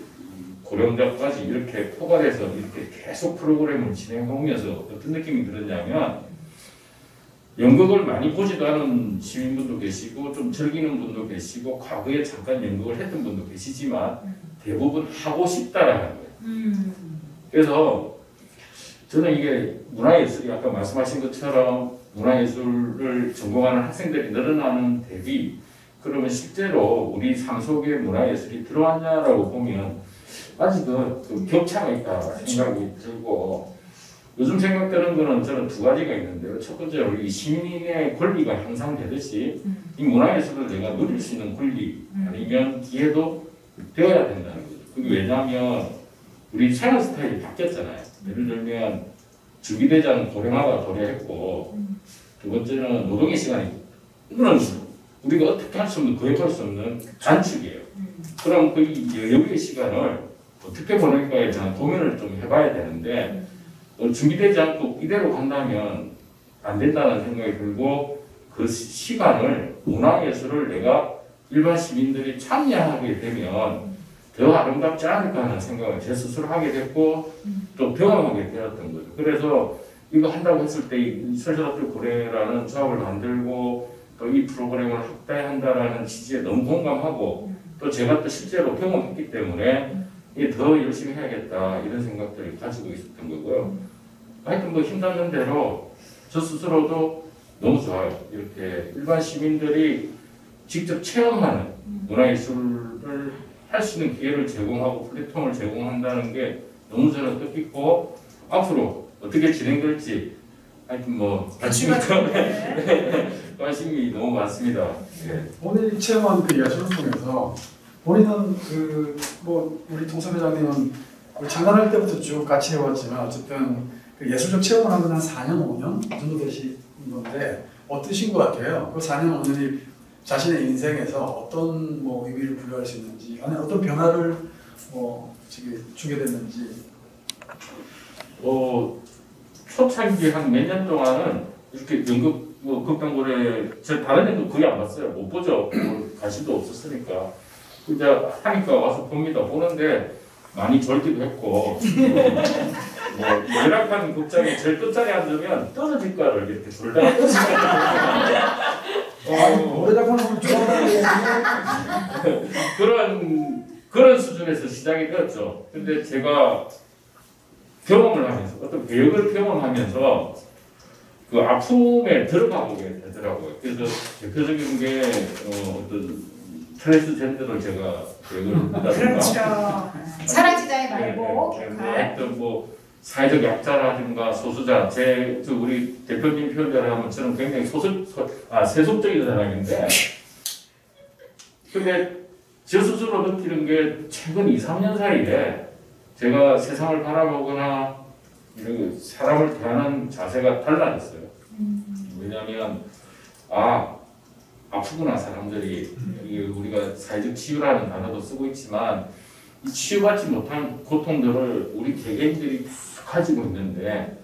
고령자까지 이렇게 포괄해서 이렇게 계속 프로그램을 진행하면서 어떤 느낌이 들었냐면 연극을 많이 보지도 않은 시민분도 계시고 좀 즐기는 분도 계시고 과거에 잠깐 연극을 했던 분도 계시지만 대부분 하고 싶다라는 거예요. 그래서 저는 이게 문화예술이 아까 말씀하신 것처럼 문화예술을 전공하는 학생들이 늘어나는 대비 그러면 실제로 우리 삶 속에 문화예술이 들어왔냐라고 보면 아직은 그 격차가 있다 생각이 들고 요즘 생각되는 거는 저는 두 가지가 있는데요. 첫 번째로 이 시민의 권리가 향상되듯이 이 문화예술을 내가 누릴 수 있는 권리 아니면 기회도 되어야 된다는 거죠. 그게 왜냐하면 우리 생활 스타일이 바뀌었잖아요. 예를 들면 주기대장 고령화가 도래했고 두 번째는 노동의 시간이 이거는 우리가 어떻게 할 수 없는 거역할 수 없는 단축이에요. 그럼 그 여유의 시간을 어떻게 보낼까에 대한 고민을 좀 해봐야 되는데 준비되지 않고 이대로 간다면 안 된다는 생각이 들고 그 시간을 문화예술을 내가 일반 시민들이 참여하게 되면 더 아름답지 않을까 하는 생각을 제 스스로 하게 됐고 또 경험하게 되었던 거죠. 그래서 이거 한다고 했을 때 이 설설학교 고래라는 조합을 만들고 또 이 프로그램을 확대한다라는 취지에 너무 공감하고 또 제가 또 실제로 경험했기 때문에 이게 더 열심히 해야겠다 이런 생각들을 가지고 있었던 거고요. 하여튼 뭐 힘닿는 대로 저 스스로도 너무 좋아요. 이렇게 일반 시민들이 직접 체험하는 문화예술을 할 수 있는 기회를 제공하고 플랫폼을 제공한다는 게 너무 저는 뜻깊고 앞으로 어떻게 진행될지 하여튼 뭐 관심이 너무 많습니다. 네. 본인이 체험한 그 예술을 통해서 본인은 그 뭐 우리 통섭 회장님은 우리 장난할 때부터 쭉 같이 해왔지만 어쨌든 그 예술적 체험을 한 건 한 4년 5년 정도 되신 건데 어떠신 것 같아요? 그 4년 5년이 자신의 인생에서 어떤 뭐 의미를 부여할 수 있는지 아니 어떤 변화를 주게 됐는지. 초창기 한 몇 년 동안은 이렇게 연극 극단 고래 저 다른 연극 거의 안 봤어요. 못 보죠. 관심도 없었으니까. 이제 하니까 와서 봅니다. 보는데 많이 졸기도 했고 뭐 열악한 극장에 제일 끝자리에 앉으면 떨어질 거를 이렇게 졸다가 노래작품을 좋아하는 그런 수준에서 시작이 되었죠. 근데 제가 경험을 하면서 어떤 배역을 경험하면서 그 아픔에 들어가 보게 되더라고요. 그래서 대표적인 게 어떤 트랜스젠더를 제가 배역을 한다든가 그렇죠. 사라지다의 말고 어떤 뭐 사회적 약자라든가 소수자 우리 대표님 표현대로 하면 저는 굉장히 세속적인 사람인데 근데 제 스스로 느끼는 게 최근 2, 3년 사이에 제가 세상을 바라보거나 이런 사람을 대하는 자세가 달라졌어요. 왜냐하면 아프구나 사람들이 우리가 사회적 치유라는 단어도 쓰고 있지만 이 치유받지 못한 고통들을 우리 개개인들이 가지고 있는데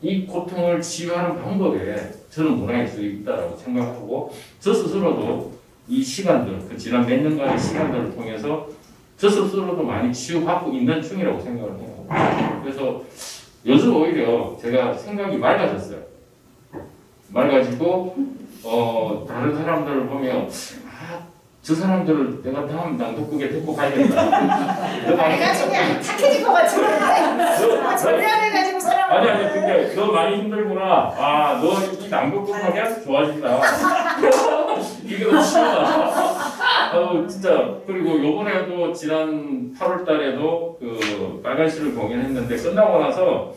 이 고통을 치유하는 방법에 저는 문화예술이 있다라고 생각하고 저 스스로도 이 시간들 그 지난 몇 년간의 시간들을 통해서 저 스스로도 많이 치유받고 있는 중이라고 생각을 해요. 그래서 요즘 오히려 제가 생각이 맑아졌어요. 말 가지고 다른 사람들을 보면 저 사람들을 내가 다음 낭독극에 데리고 가야겠다. 나중에 탁해질 것 같은데 전략해가지고 사람 아니 근데 너 많이 힘들구나. 너 이 낭독극 하면 좋아진다. 이게 너무 심하다. 진짜. 그리고 요번에도 지난 8월 달에도 그 빨간 시를 공연했는데 끝나고 나서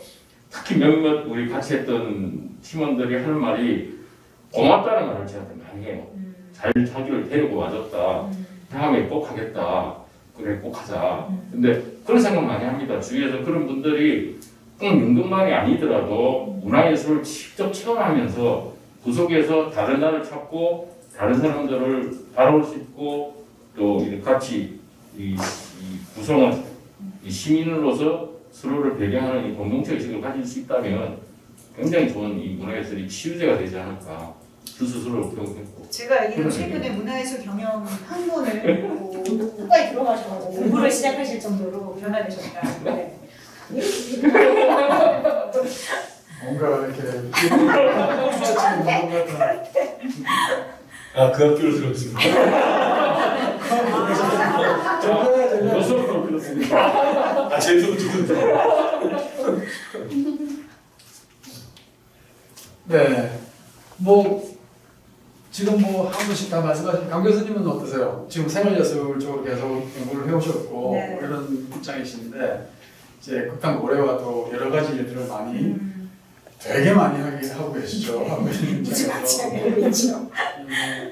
특히 몇몇 우리 같이 했던 팀원들이 하는 말이 고맙다는 말을 저한테 많이 해요. 잘 자기를 데리고 와줬다. 다음에 꼭 하겠다. 그래 꼭 하자. 근데 그런 생각 많이 합니다. 주위에서 그런 분들이 꼭 연극만이 아니더라도 문화예술을 직접 체험하면서 그 속에서 다른 나를 찾고 다른 사람들을 바라볼 수 있고 또 같이 이 구성원 이 시민으로서 서로를 배려하는 이 공동체 의식을 가질 수 있다면 굉장히 좋은 이 문화예술이 치유제가 되지 않을까. 그 스스로 경험했고. 제가 알기로 최근에 문화예술 경영 학문을 국가에 들어가셔서 공부를 시작하실 정도로 변화되셨다. 네. 뭔가 이렇게 주체적인 뭔가 그 학교를 들었습니다. 몇 수업으로 들었습니까? 제 수업 듣는다. 네, 지금 한 분씩 다 말씀하신 강 교수님은 어떠세요? 지금 생활예술 쪽으로 계속 연구를 해오셨고 네. 이런 입장이신데 이제 극단 고래와 또 여러 가지 일들을 많이 되게 많이 하고 계시죠. 하고 계신 입장에서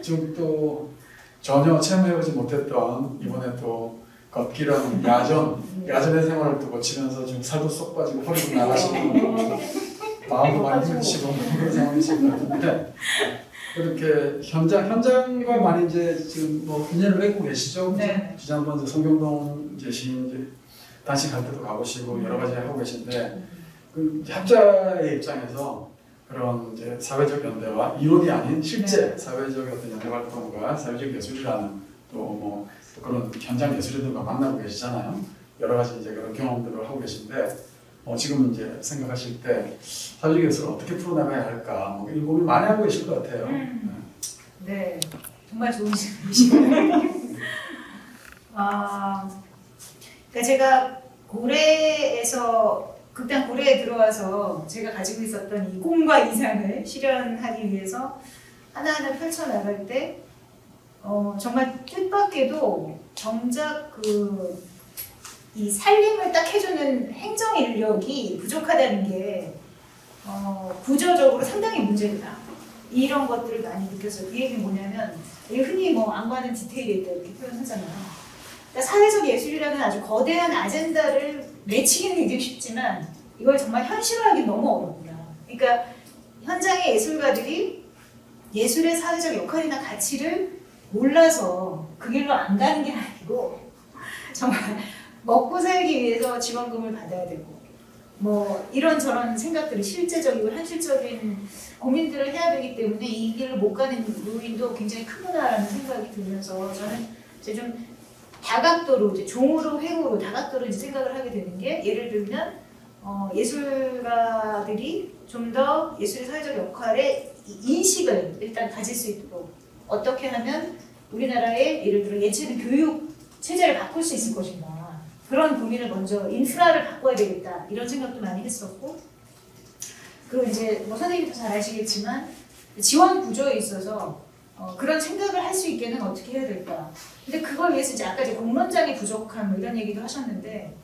지금 또 전혀 체험해보지 못했던 이번에 또 걷기랑 야전의 생활을 또 거치면서 지금 살도 쏙 빠지고 허리도 나가시고 마음도 많이 힘드시고 그런 상황이신 것 같은데 그렇게 현장과 많이 이제 지금 인연을 맺고 계시죠. 네. 지난번 성경동 시인 단식 할 때도 가보시고 여러 가지 하고 계신데 그 학자의 입장에서 그런 이제 사회적 연대와 이론이 아닌 실제 사회적 어떤 연대 활동과 사회적 예술이라는 또 그런 현장 예술인들과 만나고 계시잖아요. 여러 가지 이제 그런 경험들을 하고 계신데 지금 이제 생각하실 때 사회적 예술을 어떻게 풀어나가야 할까 이 고민 많이 하고 계실 것 같아요. 네, 정말 좋은 질문이시네요. 그러니까 제가 극단 고래에 들어와서 제가 가지고 있었던 이 꿈과 이상을 실현하기 위해서 하나하나 펼쳐나갈 때 정말 뜻밖에도 정작 이 살림을 딱 해주는 행정 인력이 부족하다는 게 구조적으로 상당히 문제다. 이런 것들을 많이 느꼈어요. 그 얘기는 뭐냐면 이게 흔히 안 가는 디테일이 있다 이렇게 표현하잖아요. 그러니까 사회적 예술이라는 아주 거대한 아젠다를 내치기는 굉장히 쉽지만 이걸 정말 현실화하기 너무 어렵다. 그러니까 현장의 예술가들이 예술의 사회적 역할이나 가치를 몰라서 그 길로 안 가는 게 아니고 정말 먹고 살기 위해서 지원금을 받아야 되고 이런저런 생각들이 실제적이고 현실적인 고민들을 해야 되기 때문에 이 길을 못 가는 요인도 굉장히 크구나라는 생각이 들면서 저는 이제 좀 다각도로 이제 종으로 회우로 다각도로 이제 생각을 하게 되는 게 예를 들면 예술가들이 좀 더 예술의 사회적 역할의 인식을 일단 가질 수 있도록 어떻게 하면 우리나라의 예를 들어 예체능 교육 체제를 바꿀 수 있을 것인가 그런 고민을 먼저 인프라를 바꿔야 되겠다 이런 생각도 많이 했었고 그리고 이제 선생님도 잘 아시겠지만 지원 구조에 있어서 그런 생각을 할 수 있게는 어떻게 해야 될까 근데 그걸 위해서 이제 아까 공론장의 부족함 이런 얘기도 하셨는데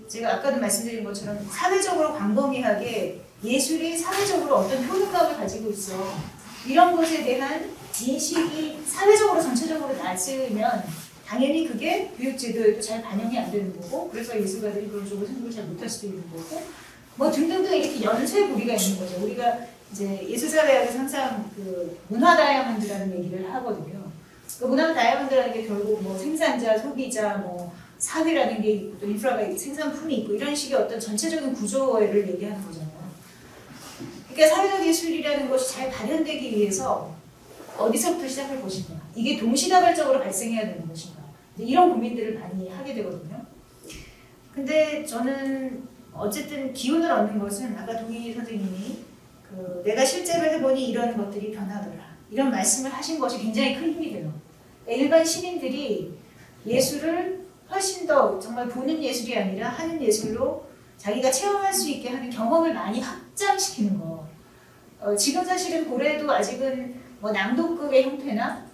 제가 아까도 말씀드린 것처럼 사회적으로 광범위하게 예술이 사회적으로 어떤 효능감을 가지고 있어 이런 것에 대한 인식이 사회적으로 전체적으로 낮으면 당연히 그게 교육제도에도 잘 반영이 안 되는 거고 그래서 예술가들이 그런 쪽으로 생각을 잘 못할 수도 있는 거고 등등등 이렇게 연쇄고리가 있는 거죠. 우리가 이제 예술사회학에서 항상 문화 다이아몬드라는 얘기를 하거든요. 그 문화 다이아몬드라는 게 결국 생산자, 소비자, 사회라는 게 있고 또 인프라가 있고 생산품이 있고 이런 식의 어떤 전체적인 구조를 얘기하는 거잖아요. 그러니까 사회적 예술이라는 것이 잘 발현되기 위해서 어디서부터 시작할 것인가 이게 동시다발적으로 발생해야 되는 것인가 이런 고민들을 많이 하게 되거든요. 근데 저는 어쨌든 기운을 얻는 것은 아까 동희 선생님이 내가 실제로 해보니 이런 것들이 변하더라. 이런 말씀을 하신 것이 굉장히 큰 힘이 돼요. 일반 시민들이 예술을 훨씬 더 정말 보는 예술이 아니라 하는 예술로 자기가 체험할 수 있게 하는 경험을 많이 확장시키는 거. 지금 사실은 고래도 아직은 뭐 낭독극의 형태나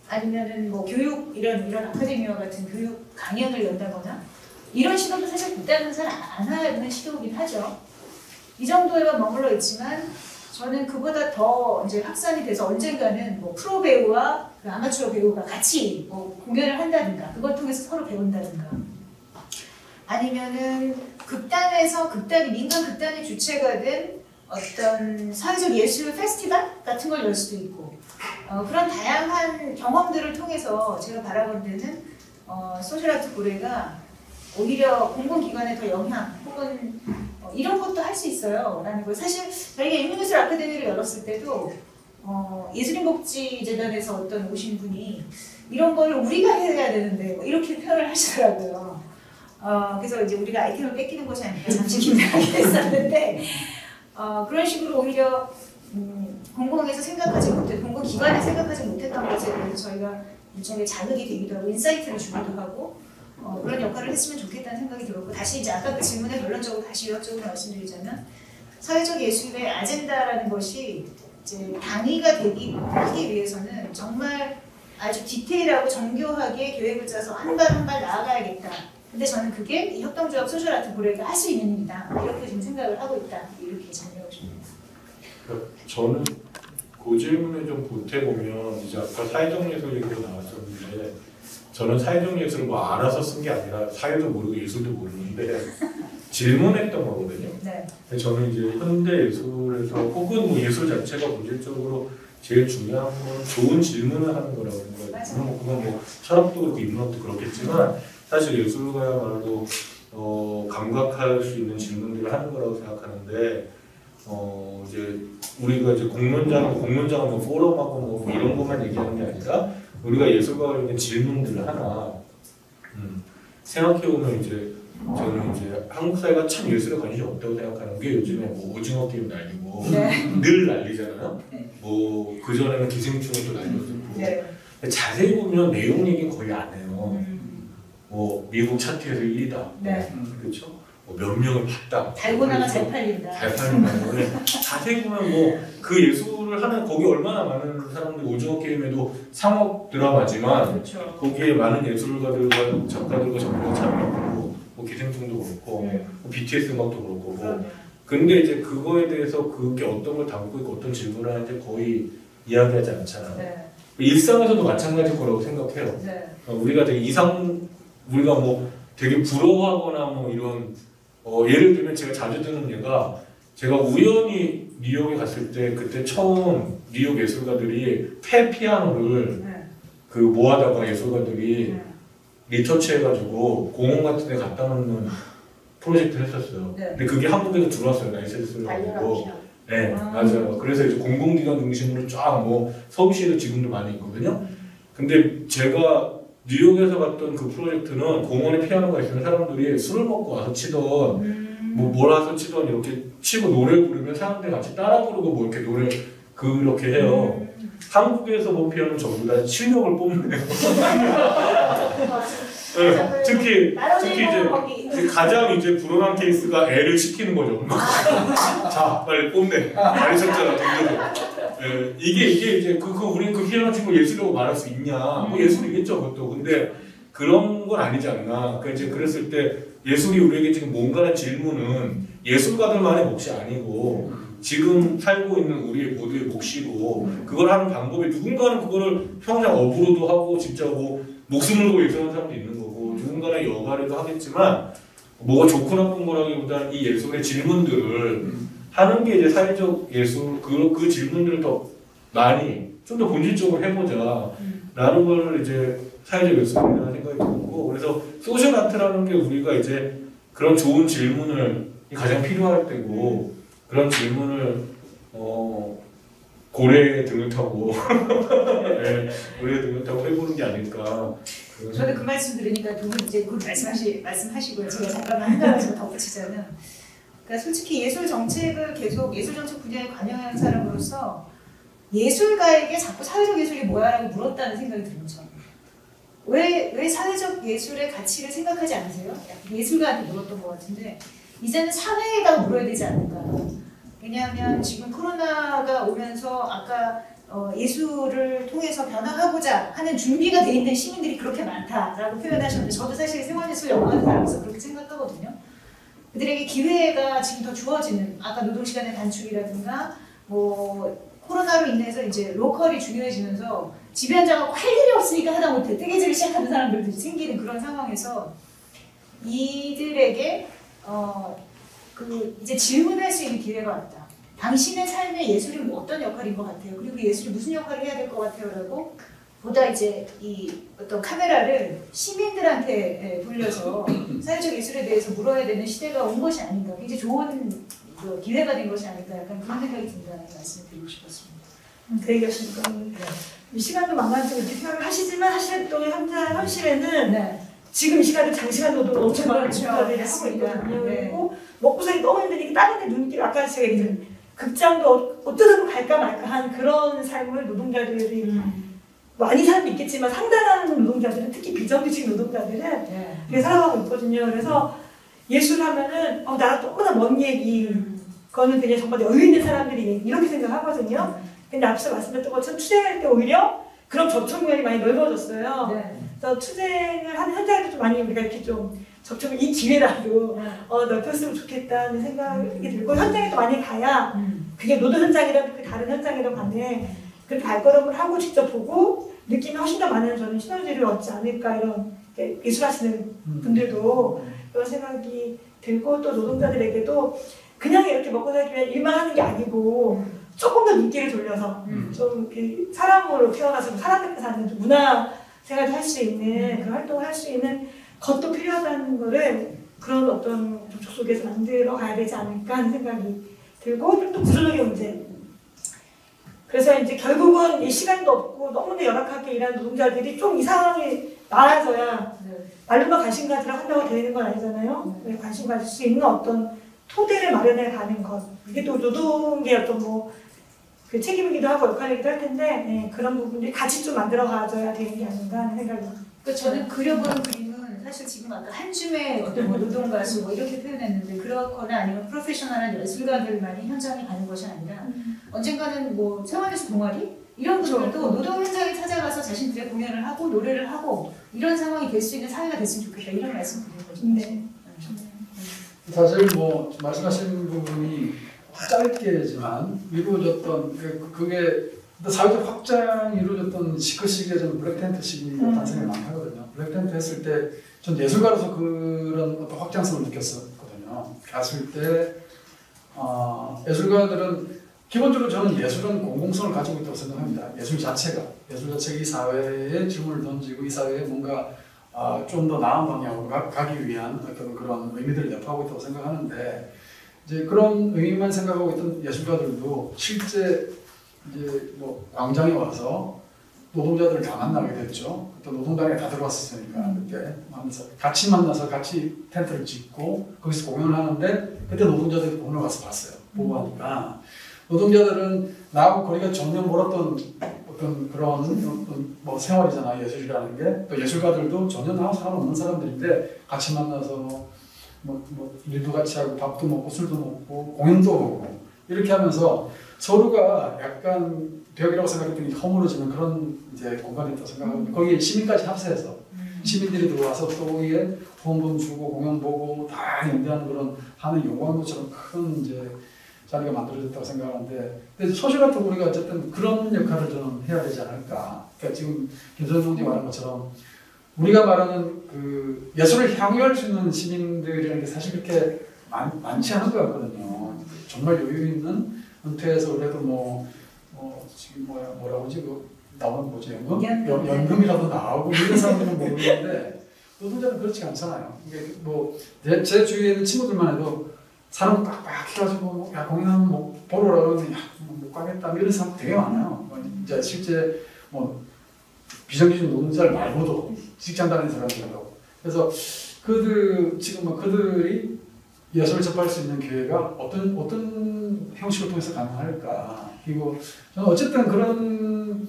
아니면은 뭐 교육 이런 아카데미와 같은 교육 강연을 연다거나 이런 시도도 사실 그때는 잘 안 하는 시도이긴 하죠. 이 정도에만 머물러 있지만 저는 그보다 더 이제 확산이 돼서 언젠가는 뭐 프로 배우와 그 아마추어 배우가 같이 뭐 공연을 한다든가 그걸 통해서 서로 배운다든가 아니면은 극단이 민간 극단의 주체가 된 어떤 사회적 예술 페스티벌 같은 걸 열 수도 있고 그런 다양한 경험들을 통해서 제가 바라본 데는 소셜아트 고래가 오히려 공공기관에 더 영향 혹은 이런 것도 할 수 있어요 라는 걸 사실 저희가 인문예술 아카데미를 열었을 때도 예술인복지재단에서 어떤 오신 분이 이런 걸 우리가 해야 되는데 뭐 이렇게 표현을 하시더라고요. 그래서 이제 우리가 아이템을 뺏기는 것이 아니라 잠시 긴장하게 됐었는데 그런 식으로 오히려 공공에서 생각하지 못했 공공기관에 생각하지 못했던 것에 대해서 저희가 일종의 자극이 되기도 하고 인사이트를 주기도 하고 그런 역할을 했으면 좋겠다는 생각이 들었고 다시 이제 아까 그 질문에 결론적으로 다시 요약적으로 말씀드리자면 사회적 예술의 아젠다라는 것이 이제 당위가 하기 위해서는 정말 아주 디테일하고 정교하게 계획을 짜서 한 발 한 발 나아가야겠다. 근데 저는 그게 이 협동조합 소셜아트 고래가 할 수 있는 일이다. 이렇게 지금 생각을 하고 있다. 이렇게 정리하고 싶습니다. 저는 그 질문을 좀 보태보면 이제 아까 사회적 예술 얘기도 나왔었는데 저는 사회적 예술을 뭐 알아서 쓴 게 아니라 사회도 모르고 예술도 모르는데 질문했던 거거든요. 네. 저는 이제 현대 예술에서 혹은 뭐 예술 자체가 본질적으로 제일 중요한 건 좋은 질문을 하는 거라고 생각해요. 그건 뭐 철학도 그렇고 인문학도 그렇겠지만 사실 예술가야말로 감각할 수 있는 질문들을 하는 거라고 생각하는데 이제 우리가 이제 공론장은 뭐 포럼하고 뭐 이런 것만 얘기하는 게 아니라 우리가 예술가가 있는 질문들을 하나 생각해보면 이제 저는 이제 한국 사회가 참 예술에 관심이 없다고 생각하는 게 요즘에 뭐 오징어 게임 날리고 늘 난리잖아요. 뭐 그전에는 기생충이 또 날렸었고 자세히 보면 내용 얘기는 거의 안 해요. 뭐 미국 차트에서 1위다. 그렇죠? 뭐 몇 명을 봤다. 달고나가 잘 팔린다. 잘 팔린다는 거는 자세히 보면 뭐 그 예술을 하는 거기 얼마나 많은 사람들이 오징어 게임에도 상업 드라마지만 그렇죠. 거기에 많은 예술가들과 작가들과 전문가 참여하고 뭐 기생충도 그렇고 뭐 BTS 음악도 그렇고 뭐 근데 이제 그거에 대해서 그게 어떤 걸 담고 있고 어떤 질문을 하는지 거의 이야기하지 않잖아요. 네. 일상에서도 마찬가지일 거라고 생각해요. 네. 우리가 되게 우리가 뭐 되게 부러워하거나 뭐 이런 예를 들면 제가 자주 듣는 예가 제가 우연히 뉴욕에 갔을 때 그때 처음 뉴욕 예술가들이 피아노를 그 모아다가 예술가들이 리터치 해가지고 공원 같은 데 갖다 놓는 프로젝트를 했었어요. 근데 그게 한국에도 들어왔어요. 라이센스를 가지고. 네, 맞아요. 그래서 이제 공공기관 중심으로 쫙 뭐 서울시에도 지금도 많이 있거든요. 근데 제가 뉴욕에서 봤던 그 프로젝트는 공원에 피아노가 있으면 사람들이 술을 먹고 와서 치던 뭐 몰아서 치던 이렇게 치고 노래 부르면 사람들이 같이 따라 부르고 뭐 이렇게 노래 그렇게 해요. 한국에서 본 피아노는 전부 다 실력을 뽐내요. 네, 특히 이제 가장 이제 불온한 케이스가 애를 시키는 거죠. 자, 빨리 뽐내. 많이 쳤잖아, 던져줘. 네, 이게 이제 우리 그 피아노 친구 예술이라고 말할 수 있냐? 뭐 예술이겠죠, 그것도. 근데 그런 건 아니지 않나. 그러니까 이제 그랬을 때 예술이 우리에게 지금 뭔가라는 질문은 예술가들만의 몫이 아니고 지금 살고 있는 우리의 모두의 몫이고 그걸 하는 방법이 누군가는 그거를 평생 업으로도 하고 진짜 뭐 목숨을 걸고 예술하는 사람도 있는 거고 누군가는 여가로도 하겠지만 뭐가 좋고 나쁜 거라기보다는 이 예술의 질문들을 하는 게 이제 사회적 예술 그 질문들을 더 많이 좀 더 본질적으로 해보자 라는 걸 이제 사회적 예술이라는 생각이 들고 그래서 소셜 아트라는 게 우리가 이제 그런 좋은 질문을 가장 필요할 때고 그런 질문을 고래의 등을 타고 네, 고래의 등을 타고 해보는 게 아닐까. 저는 그 말씀 들으니까 두 분 이제 곧 말씀하시고요. 제가 잠깐만 한 가지 덧붙이자면 그러니까 솔직히 예술 정책을 계속 예술 정책 분야에 관여하는 사람으로서 예술가에게 자꾸 사회적 예술이 뭐야라고 물었다는 생각이 들어요. 저는. 왜 사회적 예술의 가치를 생각하지 않으세요? 예술가한테 물었던 것 같은데 이제는 사회에다가 물어야 되지 않을까. 왜냐하면 지금 코로나가 오면서 아까 예술을 통해서 변화하고자 하는 준비가 돼 있는 시민들이 그렇게 많다라고 표현하셨는데 저도 사실 생활예술 연구하는 사람으로서 그렇게 생각하거든요. 그들에게 기회가 지금 더 주어지는 아까 노동시간의 단축이라든가 뭐 코로나로 인해서 이제 로컬이 중요해지면서 집에 앉아갖고 할 일이 없으니까 하다 못해 뜨개질을 시작하는 사람들도 생기는 그런 상황에서 이들에게 이제 질문할 수 있는 기회가 왔다. 당신의 삶의 예술이 어떤 역할인 것 같아요? 그리고 예술이 무슨 역할을 해야 될 것 같아요? 라고 보다 이제 이 어떤 카메라를 시민들한테 돌려서 사회적 예술에 대해서 물어야 되는 시대가 온 것이 아닌가. 굉장히 좋은 기회가 된 것이 아닐까. 약간 그런 생각이 든다는 말씀을 드리고 싶었습니다. 그 얘기하시니까 시간도 만만치 않게 생각을 하시지만 사실 또 현실에는 네. 지금 이 시간에 장시간 노동을 엄청 많은 그렇죠. 분들이 하고 있거든요. 네. 그리고 먹고 살기 너무 힘드니까 다른 데 눈길 아까 제가 얘기했던 극장도 어쩌다 갈까 말까 한 그런 삶을 노동자들이 많이 사람도 있겠지만 상당한 노동자들은 특히 비정규직 노동자들은 네. 그렇게 살아가고 있거든요. 그래서 예술하면은 나랑 너무나 먼 얘기 그거는 그냥 정말 여유 있는 사람들이 얘기 이렇게 생각하거든요. 근데 앞서 말씀드렸던 것처럼 투쟁할 때 오히려 그런 접촉면이 많이 넓어졌어요. 네. 그래서 투쟁을 하는 현장에도 좀 많이 우리가 이렇게 좀 접촉을 이 기회라도 넓혔으면 좋겠다는 생각이 들고 현장에도 많이 가야 그게 노동 현장이라도 그 다른 현장이라도 간에 그렇게 발걸음을 하고 직접 보고 느낌이 훨씬 더 많은 저는 시너지를 얻지 않을까 이런 예술하시는 분들도 그런 생각이 들고 또 노동자들에게도 그냥 이렇게 먹고 살기 위해 일만 하는 게 아니고 조금 더 눈길을 돌려서 좀 이렇게 사람으로 태어나서 사람답게 사는 좀 문화 생활도 할 수 있는 그런 활동을 할 수 있는 것도 필요하다는 거를 그런 어떤 접촉 속에서 만들어 가야 되지 않을까 하는 생각이 들고 또 구조적인 문제. 그래서 이제 결국은 이 시간도 없고 너무나 열악하게 일하는 노동자들이 좀 이 상황이 나아져야 말로만 관심 가지러 한다고 되는 건 아니잖아요. 관심 가질 수 있는 어떤 토대를 마련해 가는 것. 이게 또 노동계의 어떤 그 책임이기도 하고 역할이기도 할 텐데 그런 부분들이 같이 좀 만들어 가져야 되는 게 아닌가 하는 생각이 듭니다. 그러니까 저는 그려본 그림은 사실 지금 아까 한 줌의 어떤 노동 가수 이렇게 표현했는데 그렇거나 아니면 프로페셔널한 예술가들만이 현장에 가는 것이 아니라 언젠가는 생활예술 동아리 이런 분들도 노동 현장에 찾아가서 자신들의 공연을 하고 노래를 하고 이런 상황이 될 수 있는 사회가 됐으면 좋겠다 이런 말씀 드린 거죠. 네. 사실 말씀하신 부분이 짧게지만 이루어졌던 그게 사회적 확장이 이루어졌던 그 시기에 저는 블랙텐트 시기였다는 생각이 많이 하거든요. 블랙텐트 했을 때 전 예술가로서 그런 어떤 확장성을 느꼈었거든요. 갔을 때 예술가들은 기본적으로 저는 예술은 공공성을 가지고 있다고 생각합니다. 예술 자체가 이 사회에 질문을 던지고 이 사회에 뭔가 좀 더 나은 방향으로 가기 위한 어떤 그런 의미들을 내포하고 있다고 생각하는데 이제 그런 의미만 생각하고 있던 예술가들도 실제 이제 광장에 와서 노동자들을 다 만나게 됐죠. 또 노동당에 다 들어왔었으니까 그때 만나서 같이 텐트를 짓고 거기서 공연을 하는데 그때 노동자들이 공연을 가서 봤어요. 보고 하니까 노동자들은 나하고 거리가 전혀 멀었던 어떤 그런 어떤 생활이잖아요. 예술이라는 게. 또 예술가들도 전혀 나하고 상관없는 사람들인데 같이 만나서 일도 같이 하고 밥도 먹고 술도 먹고 공연도 보고 이렇게 하면서 서로가 약간 벽이라고 생각했던 게 허물어지는 그런 이제 공간이었다고 생각합니다. 거기에 시민까지 합세해서 시민들이 들어와서 또 거기에 후원금 주고 공연 보고 다 연대하는 그런 하는 용광로처럼 큰 이제 자리가 만들어졌다고 생각하는데 근데 소셜아트 우리가 어쨌든 그런 역할을 좀 해야 되지 않을까. 그러니까 지금 김선영 총리 말한 것처럼 우리가 말하는 그 예술을 향유할 수 있는 시민들이라는 게 사실 그렇게 많지 않은 것 같거든요. 정말 여유 있는 은퇴해서 그래도 지금 뭐라고 하지 나오는 뭐지 연금이라도 나오고 이런 사람들은 모르겠는데 노동자는 그렇지 않잖아요. 이게 제 주위에 있는 친구들만 해도 사람 빡빡 해가지고 야 공연 보러 오라고 그러면 못 가겠다 이런 사람 되게 많아요. 이제 실제 비정규직 노동자를 말고도 직장 다니는 사람들하고 그래서 지금 그들이 예술을 접할 수 있는 기회가 어떤 형식을 통해서 가능할까? 그리고 저는 어쨌든 그런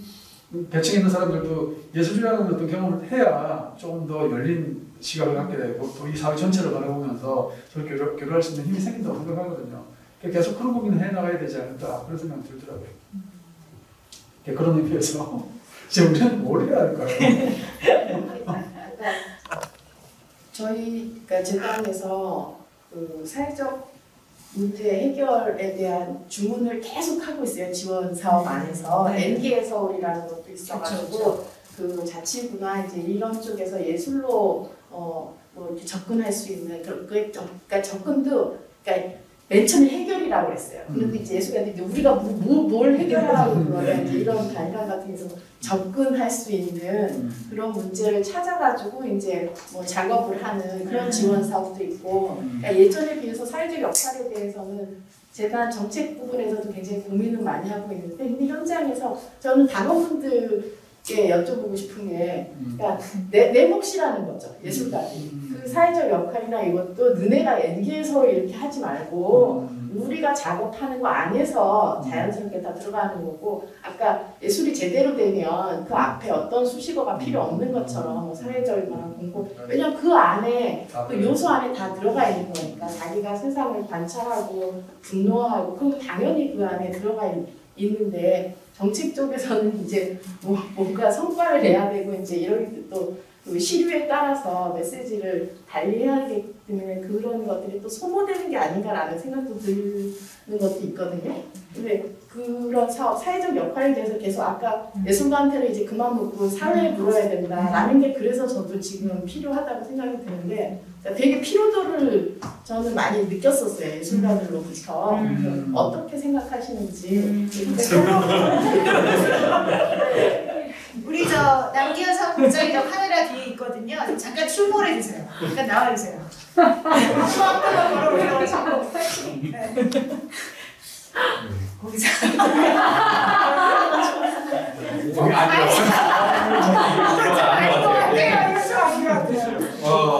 계층에 있는 사람들도 예술이라는 어떤 경험을 해야 조금 더 열린 시각을 갖게 되고 또 이 사회 전체를 바라보면서 서로 교류할 수 있는 힘이 생긴다고 생각하거든요. 계속 그런 고민을 해나가야 되지 않을까 그런 생각이 들더라고요. 그런 의미에서 이제 우리는 뭘 해야 할까요? 저희 재단에서 그 사회적 문제 해결에 대한 주문을 계속 하고 있어요. 지원 사업 안에서 NG의 서울이라는 것도 있어가지고 그 자치구나 이제 이런 쪽에서 예술로 뭐 이렇게 접근할 수 있는 그러니까 접근도 그러니까 맨 처음에 해결이라고 했어요. 그런데 이제 예술가들이 우리가 뭘 해결하라고 그러냐 이제 이런 단락 같은 데서 접근할 수 있는 그런 문제를 찾아가지고 이제 뭐 작업을 하는 그런 지원 사업도 있고 그러니까 예전에 비해서 사회적 역할에 대해서는 제가 정책 부분에서도 굉장히 고민을 많이 하고 있는데 근데 현장에서 저는 단원분들께 여쭤보고 싶은 게 그러니까 내 몫이라는 거죠. 예술가들이. 그 사회적 역할이나 이것도 너네가 NG에서 이렇게 하지 말고 우리가 작업하는 거 안에서 자연스럽게 다 들어가는 거고 아까 예술이 제대로 되면 그 앞에 어떤 수식어가 필요 없는 것처럼 뭐 사회적이거나 공공 왜냐면 그 안에 그 요소 안에 다 들어가 있는 거니까 자기가 세상을 관찰하고 분노하고 그럼 당연히 그 안에 들어가 있는데 정책 쪽에서는 이제 뭔가 성과를 내야 되고 이제 이런 또 그 시류에 따라서 메시지를 달리해야 하기 때문에 그런 것들이 또 소모되는 게 아닌가라는 생각도 드는 것도 있거든요. 근데 그런 사업, 사회적 역할에 대해서 계속 아까 예술가한테는 이제 그만 묻고 사회에 물어야 된다라는 게 그래서 저도 지금 필요하다고 생각이 드는데 되게 피로도를 저는 많이 느꼈었어요. 예술가들로부터. 어떻게 생각하시는지. 우리 남기현 사무국장이 카메라 뒤에 있거든요. 잠깐 출몰해 주세요. 잠깐 나와 주세요. 수학과가 걸어오셔가지고 네. 거기서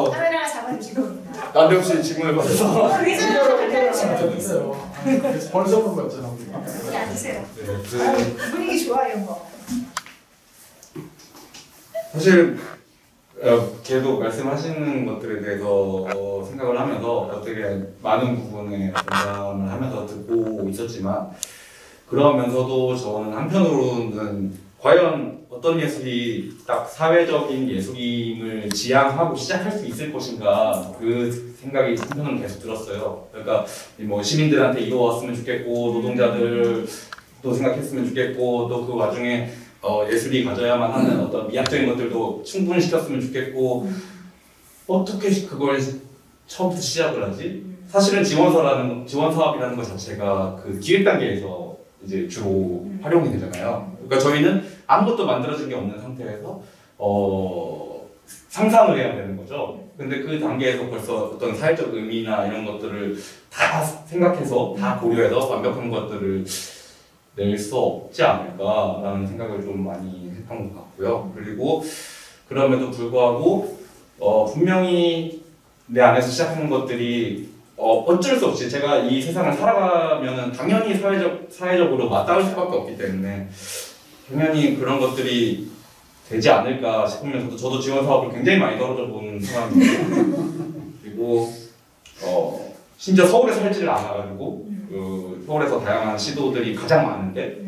카메라가 잡아주시고 난데없이 질문을 받아서 벌써 본 거잖아. 여기 앉으세요. 분위기 좋아요 뭐. 사실 계속 말씀하시는 것들에 대해서 생각을 하면서 되게 많은 부분에 공감을 하면서 듣고 있었지만 그러면서도 저는 한편으로는 과연 어떤 예술이 딱 사회적인 예술임을 지향하고 시작할 수 있을 것인가 그 생각이 한편으로는 계속 들었어요. 그러니까 뭐 시민들한테 이루어왔으면 좋겠고 노동자들도 생각했으면 좋겠고 또 그 와중에 예술이 가져야만 하는 어떤 미학적인 것들도 충분시켰으면 좋겠고 어떻게 그걸 처음부터 시작을 하지? 사실은 지원 사업이라는 것 자체가 그 기획 단계에서 이제 주로 활용이 되잖아요. 그러니까 저희는 아무것도 만들어진 게 없는 상태에서 상상을 해야 되는 거죠. 근데 그 단계에서 벌써 어떤 사회적 의미나 이런 것들을 다 생각해서 다 고려해서 완벽한 것들을 낼 수 없지 않을까라는 생각을 좀 많이 했던 것 같고요. 그리고 그럼에도 불구하고 분명히 내 안에서 시작하는 것들이 어쩔 수 없이 제가 이 세상을 살아가면은 당연히 사회적으로 맞닿을 수밖에 없기 때문에 당연히 그런 것들이 되지 않을까 싶으면서도 저도 지원 사업을 굉장히 많이 떨어져 본 사람이에요. 그리고 심지어 서울에 살지를 않아가지고 서울에서 다양한 시도들이 가장 많은데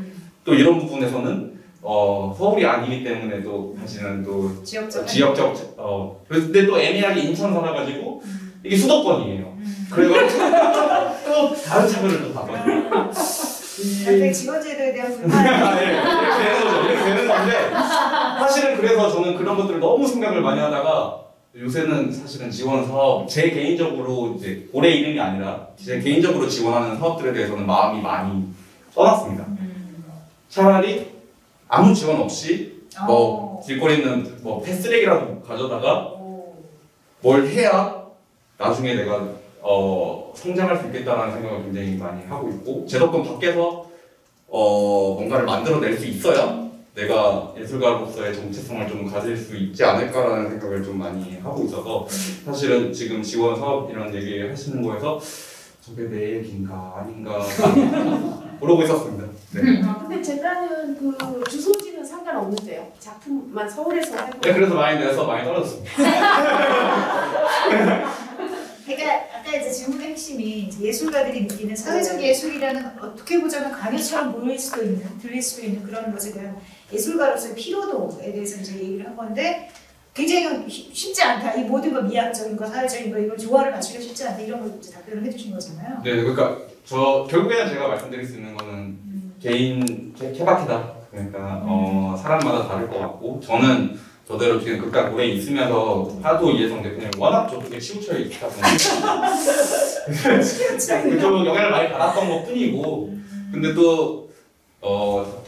또 이런 부분에서는 서울이 아니기 때문에 또 사실은 또 지역적 근데 또 애매하게 인천 살아가지고 이게 수도권이에요. 그래가지고 또 다른 차별을 또 받거든요. 직원제도에 대한 불만. 이렇게 되는 거죠. 이렇게 되는 건데 사실은 그래서 저는 그런 것들을 너무 생각을 많이 하다가 요새는 사실은 지원 사업 제 개인적으로 이제 올해 이름이 아니라 제 개인적으로 지원하는 사업들에 대해서는 마음이 많이 떠났습니다. 차라리 아무 지원 없이 뭐 길거리 있는 뭐 폐쓰레기라도 가져다가 뭘 해야 나중에 내가 성장할 수 있겠다는 생각을 굉장히 많이 하고 있고 제 덕분 밖에서 뭔가를 만들어낼 수 있어야 내가 예술가로서의 정체성을 좀 가질 수 있지 않을까라는 생각을 좀 많이 하고 있어서 사실은 지금 지원 사업 이런 얘기 하시는 거에서 저게 내 얘기인가 아닌가 모르고 있었습니다. 네. 근데 재단은 그 주소지는 상관없는데요. 작품만 서울에서 하고. 네, 그래서 많이 내서 많이 떨어졌습니다. 그러니까 아까 이제 질문의 핵심이 이제 예술가들이 느끼는 사회적 예술이라는 어떻게 보자면 강요처럼 보일 수도 있는, 들릴 수도 있는 그런 것에 대한 예술가로서의 피로도에 대해서 이제 얘기를 한 건데 굉장히 쉽지 않다. 이 모든 거 미학적인 거, 사회적인 거 이걸 조화를 맞추기가 쉽지 않다. 이런 걸 이제 답변을 해주신 거잖아요. 네, 그러니까 저 결국에는 제가 말씀드릴 수 있는 거는 개인 케바케다. 그러니까 사람마다 다를 것 같고 저는 저대로 지금 극단 고래에 있으면서 하도 이해성 대표님 워낙 저쪽에 치우쳐 있다 보니까 그쪽으로 영향을 많이 받았던 것 뿐이고 근데 또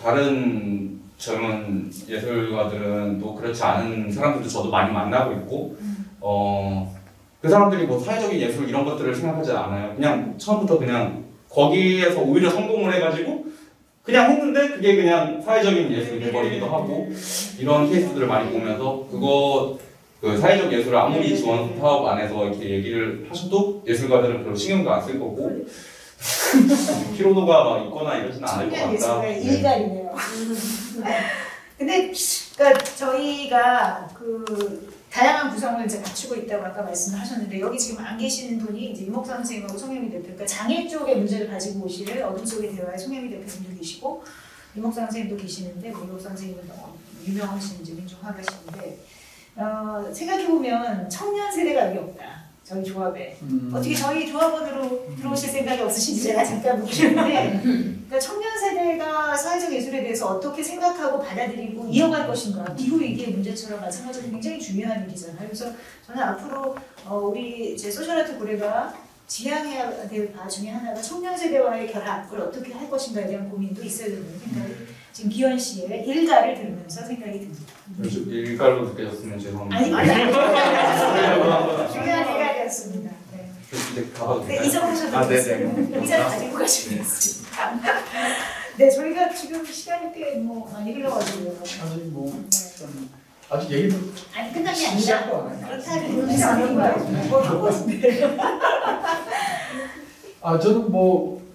다른 젊은 예술가들은 또 그렇지 않은 사람들도 저도 많이 만나고 있고 그 사람들이 뭐 사회적인 예술 이런 것들을 생각하지 않아요. 그냥 처음부터 그냥 거기에서 오히려 성공을 해가지고 그냥 했는데 그게 그냥 사회적인 예술이 돼버리기도 하고 이런 케이스들을 많이 보면서 그 사회적 예술을 아무리 지원 사업 안에서 이렇게 얘기를 하셔도 예술가들은 별로 신경도 안 쓸 거고 피로도가 막 있거나 이러지는 않을 것 청년 같다. 예술가의 일갈이네요. 근데 그러니까 저희가 그 다양한 구성을 이제 갖추고 있다고 아까 말씀을 하셨는데 여기 지금 안 계시는 분이 이제 이목상 선생님하고 송혜미 대표, 그러니까 장애 쪽의 문제를 가지고 오실 어둠 속의 대화의 송혜미 대표님도 계시고 이목상 선생님도 계시는데 이목상 선생님은 너무 유명하신 이제 민중화가시는데 생각해보면 청년 세대가 여기 없다. 저희 조합에 어떻게 저희 조합원으로 들어오실 생각이 없으신지 제가 잠깐 묻겠는데 그러니까 청년 세대가 사회적 예술에 대해서 어떻게 생각하고 받아들이고 이어갈 것인가 기후 위기의 문제처럼 마찬가지로 굉장히 중요한 일이잖아요. 그래서 저는 앞으로 우리 이제 소셜아트 고래가 지향해야 될 바 중에 하나가 청년 세대와의 결합을 어떻게 할 것인가에 대한 고민도 있어야 된다는 생각이 지금 기현 씨의 일가를 들으면서 생각이 듭니다. 일갈로 느껴졌으면 죄송합니다. 아니 중요한 일가였습니다. 네. 이제 가봐도 네, 될까요? 이정하셔도 되겠습니다. 의자를 가지고 가시면 되겠습니다. 네, 저희가 지금 시간이 꽤 많이 흘러가지고요. 아직 좀 아직 얘기도 아니 끝난 게 아니라 시작도 안 해요. 그렇다는 의미가 아니고요. 뭘 하고 싶은데. 저는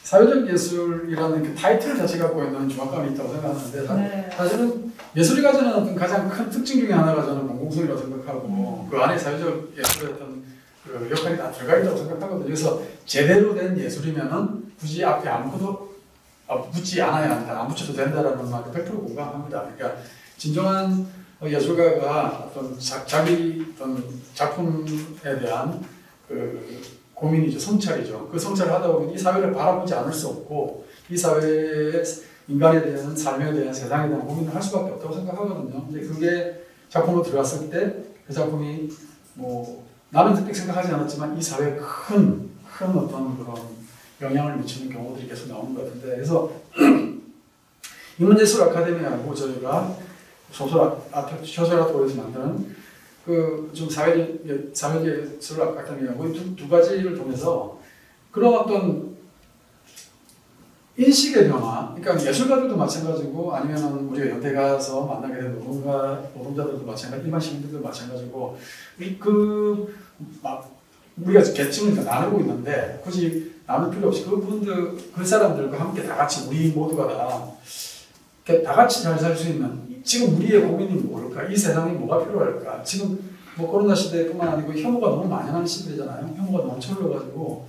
사회적 예술이라는 그 타이틀 자체가 갖고 있는 중압감이 있다고 생각하는데 사실은 예술이 가지는 어떤 가장 큰 특징 중에 하나가 저는 공공성이라고 생각하고 그 안에 사회적 예술의 어떤 그 역할이 다 들어가 있다고 생각하거든요. 그래서 제대로 된 예술이면은 굳이 앞에 아무것도 붙지 않아야 한다, 안 붙여도 된다라는 말을 100% 공감합니다. 그러니까 진정한 예술가가 어떤 자기 어떤 작품에 대한 그 고민이죠, 성찰이죠. 그 성찰을 하다 보면 이 사회를 바라보지 않을 수 없고 이 사회의 인간에 대한 삶에 대한 세상에 대한 고민을 할 수밖에 없다고 생각하거든요. 근데 그게 작품으로 들어갔을 때 그 작품이 나는 그렇게 생각하지 않았지만 이 사회에 큰 어떤 그런 영향을 미치는 경우들이 계속 나오는 것 같은데 그래서 인문예술 아카데미하고 저희가 소설아트에서 만드는 좀 사회예술 아카데미하고 두 가지를 통해서 그런 어떤 인식의 변화, 그러니까 예술가들도 마찬가지고 아니면 우리가 연대 가서 만나게 된 노동자들도 마찬가지, 일반 시민들도 마찬가지고 우리가 계층을 나누고 있는데 굳이 나눌 필요 없이 그 사람들과 함께 다 같이 우리 모두가 다 같이 잘 살 수 있는 지금 우리의 고민이 뭘까? 이 세상에 뭐가 필요할까? 지금 코로나 시대뿐만 아니고 혐오가 너무 만연한 시대잖아요. 혐오가 너무 철러가지고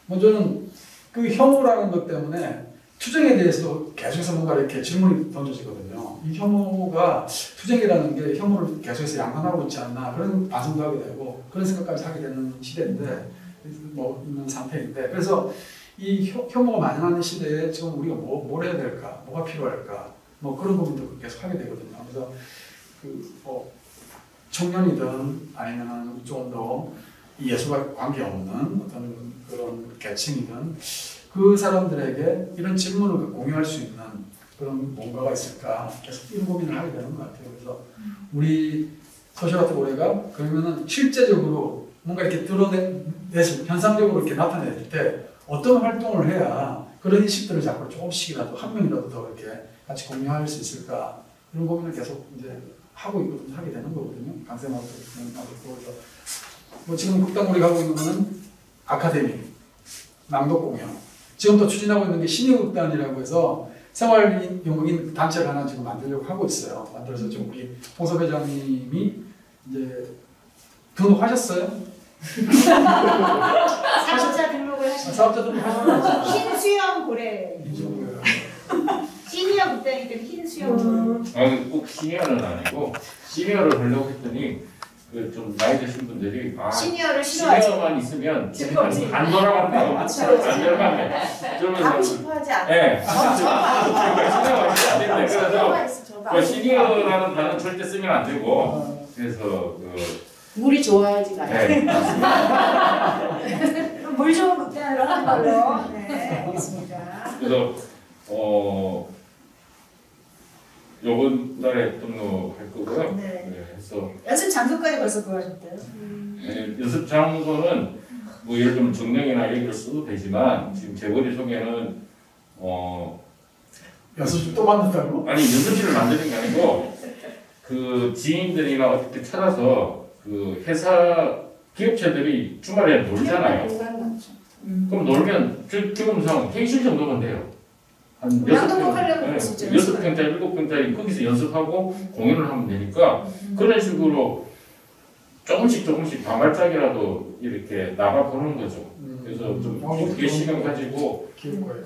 저는 그 혐오라는 것 때문에 투쟁에 대해서도 계속해서 뭔가 이렇게 질문이 던져지거든요. 이 혐오가 투쟁이라는 게 혐오를 계속해서 양산하고 있지 않나 그런 반성도 하게 되고 그런 생각까지 하게 되는 시대인데 있는 상태인데 그래서 이 혐오가 만연하는 시대에 지금 우리가 뭘 해야 될까? 뭐가 필요할까? 그런 부분도 계속 하게 되거든요. 그래서 청년이든 아니면 좀 더 이 예술과 관계없는 어떤 그런 계층이든 그 사람들에게 이런 질문을 공유할 수 있는 그런 뭔가가 있을까 계속 이런 고민을 하게 되는 것 같아요. 그래서 우리 소셜아트 고래가 그러면은 실제적으로 뭔가 이렇게 드러내서 현상적으로 이렇게 나타낼 때 어떤 활동을 해야 그런 인식들을 자꾸 조금씩이라도 한 명이라도 더 이렇게 같이 공유할 수 있을까 이런 고민을 계속 이제 하고 있거든요. 하게 되는 거거든요. 강쌤하고 그래서 뭐 지금 극단놀이 가고 있는 거는 아카데미, 낭독 공연. 지금 또 추진하고 있는 게 신의극단이라고 해서 생활연극인 단체를 하나 지금 만들려고 하고 있어요. 만들어서 지금 우리 홍섭 회장님이 이제 등록하셨어요? 사업자 등록을 하시면 사업자 등록하셨나요? 흰 수염 고래. 시니어 극단이기 때문에 흰 수염 고래. 꼭 시니어는 아니고 시니어를 하려고 했더니 그 좀 나이 드신 분들이 시니어를 싫어하지. 시니어만 있으면 즐겁지. 안 돌아간대요. 안 돌아간대. 가고 싶어 하지 않아요. 네. 시니어가 안 된대. 그래서 저가 있어, 저가. 그 시니어라는 단어 절대 쓰면 안 되고 그래서 그 물이 좋아야지 가요. 네. 물 좋은 극단으로 하는 걸로. 네, 알겠습니다. 그래서 요번 달에 등록할 거고요. 네. 네, 그래서 연습 장소까지 벌써 구하셨대요. 네, 연습 장소는 뭐 예를 들면 정령이나 얘기를 써도 되지만 지금 제 머릿속에는 연습실 또 만든다고? 아니 연습실을 만드는 게 아니고 그 지인들이나 어떻게 찾아서 그 회사 기업체들이 주말에 놀잖아요. 그럼 놀면 저 경험상 회의실 정도면 돼요. 한 양등록하려면 그럴 수 있죠, 6평짜리, 7평짜리 거기서 연습하고 공연을 하면 되니까 그런 식으로 조금씩 다발짝이라도 이렇게 나가보는 거죠. 그래서 좀 꽤 시간 가지고